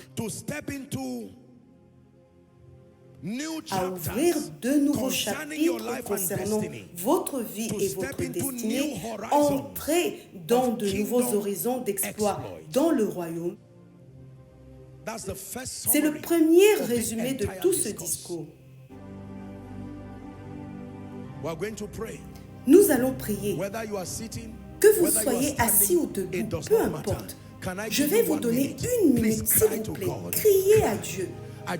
à ouvrir de nouveaux chapitres concernant votre vie et votre destinée, entrer dans de nouveaux horizons d'exploit dans le royaume. C'est le premier résumé de tout ce discours. Nous allons prier. Que vous soyez assis ou debout, peu importe. Je vais vous donner 1 minute, s'il vous plaît. Criez à Dieu.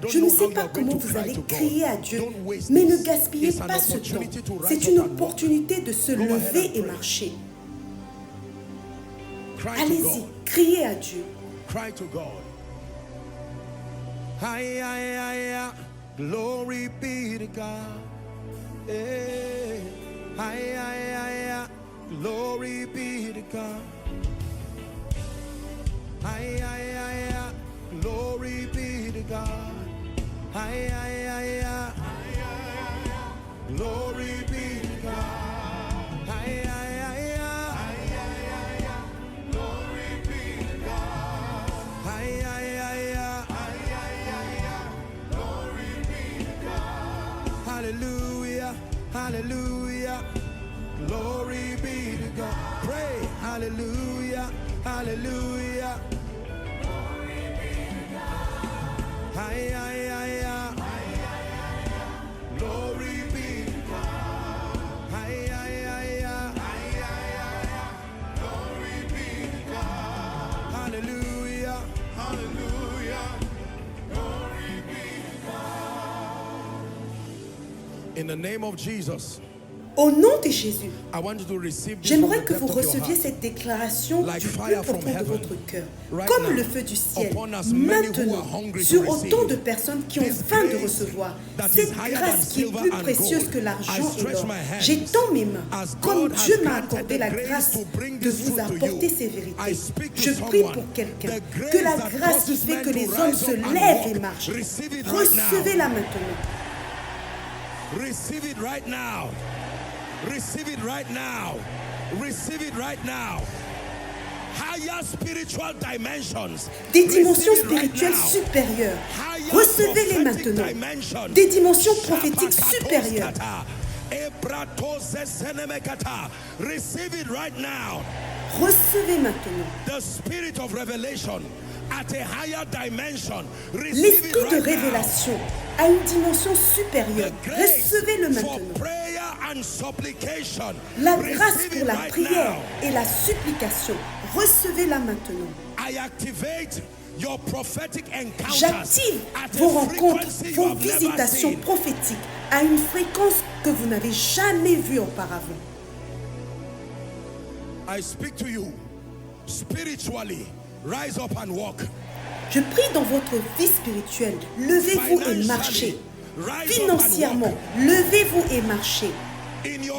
Je ne sais pas comment vous allez crier à Dieu, mais ne gaspillez pas ce temps. C'est une opportunité de se lever et marcher. Allez-y, criez à Dieu. Glory be to God. Glory be to God. Glory be to God. Glory be to God. Glory be to God. Glory be to God. Hallelujah. Hallelujah. Glory be to God. Pray. Hallelujah. Hallelujah. Glory be to God. Glory be to God. Glory be to God. Hallelujah. Hallelujah. Glory be to God. In the name of Jesus. Au nom de Jésus, j'aimerais que vous receviez cette déclaration du plus profond de votre cœur, comme le feu du ciel, maintenant, sur autant de personnes qui ont faim de recevoir cette grâce qui est plus précieuse que l'argent et l'or. J'étends mes mains, comme Dieu m'a accordé la grâce de vous apporter ces vérités. Je prie pour quelqu'un, que la grâce qui fait que les hommes se lèvent et marchent, recevez-la maintenant. Receive it right now. Receive it right now. Receive it right now. Higher spiritual dimensions. Des dimensions spirituelles supérieures. Recevez-les maintenant. Des dimensions prophétiques supérieures. Receive it right now. Recevez maintenant. The spirit of revelation at a higher dimension. L'esprit de révélation à une dimension supérieure. Recevez-le maintenant. La grâce pour la prière et la supplication. Recevez-la maintenant. J'active vos rencontres, vos visitations prophétiques à une fréquence que vous n'avez jamais vue auparavant. I speak to you spiritually. Rise up and walk. Je prie dans votre vie spirituelle. Levez-vous et marchez. Financièrement, levez-vous et marchez.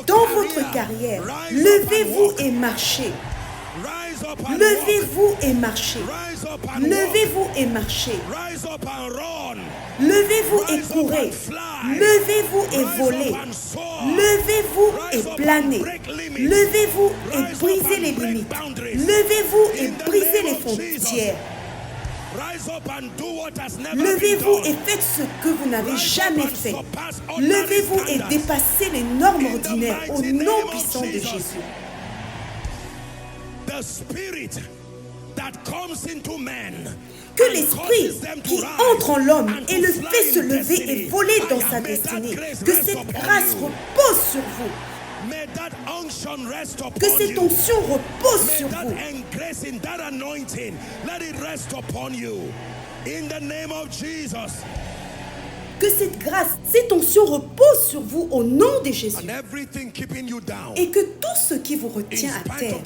Dans votre carrière, levez-vous et marchez. Levez-vous et marchez. Levez-vous et marchez. Levez-vous et courez. Levez-vous et volez. Levez-vous et planez. Levez-vous et brisez les limites. Levez-vous et brisez les frontières. Levez-vous et faites ce que vous n'avez jamais fait. Levez-vous et dépassez les normes ordinaires au nom puissant de Jésus. Que l'esprit qui entre en l'homme et le fait se lever et voler dans sa destinée, que cette grâce repose sur vous. Que cette onction repose sur vous. Que cette grâce, cette onction repose sur vous au nom de Jésus. Et que tout ce qui vous retient à terre,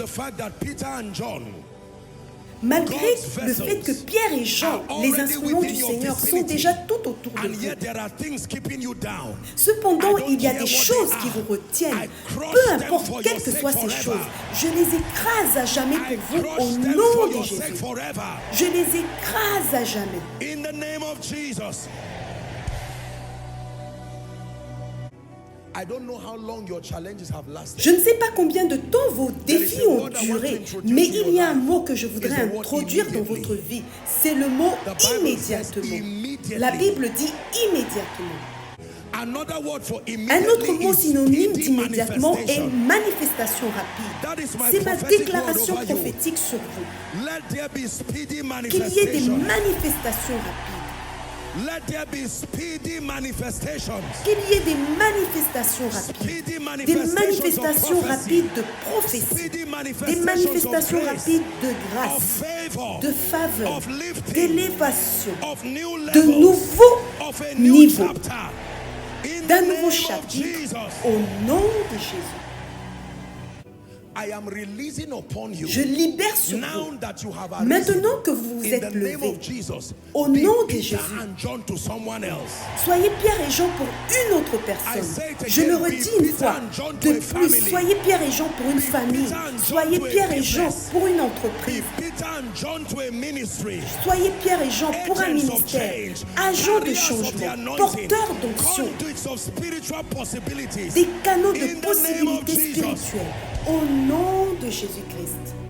malgré le fait que Pierre et Jean, les instruments du Seigneur, sont déjà tout autour de vous. Cependant, il y a des choses qui vous retiennent. Peu importe quelles que soient ces choses, je les écrase à jamais pour vous au nom de Jésus. Je les écrase à jamais. Je ne sais pas combien de temps vos défis ont duré, mais il y a un mot que je voudrais introduire dans votre vie. C'est le mot immédiatement. La Bible dit immédiatement. Un autre mot synonyme d'immédiatement est manifestation rapide. C'est ma déclaration prophétique sur vous. Qu'il y ait des manifestations rapides. Qu'il y ait des manifestations rapides, des manifestations rapides de prophétie, des manifestations rapides de grâce, de faveur, d'élévation, de nouveaux niveaux, d'un nouveau chapitre au nom de Jésus. Je libère sur vous, maintenant que vous vous êtes levés, au nom de Jésus, soyez Pierre et Jean pour une autre personne. Je le redis une fois de plus, soyez Pierre et Jean pour une famille, soyez Pierre et Jean pour une entreprise, Peter and John to a ministry. Soyez Pierre et Jean pour un ministère, agents de changement, porteurs d'onction, des canaux de possibilités spirituelles. Au nom de Jésus-Christ.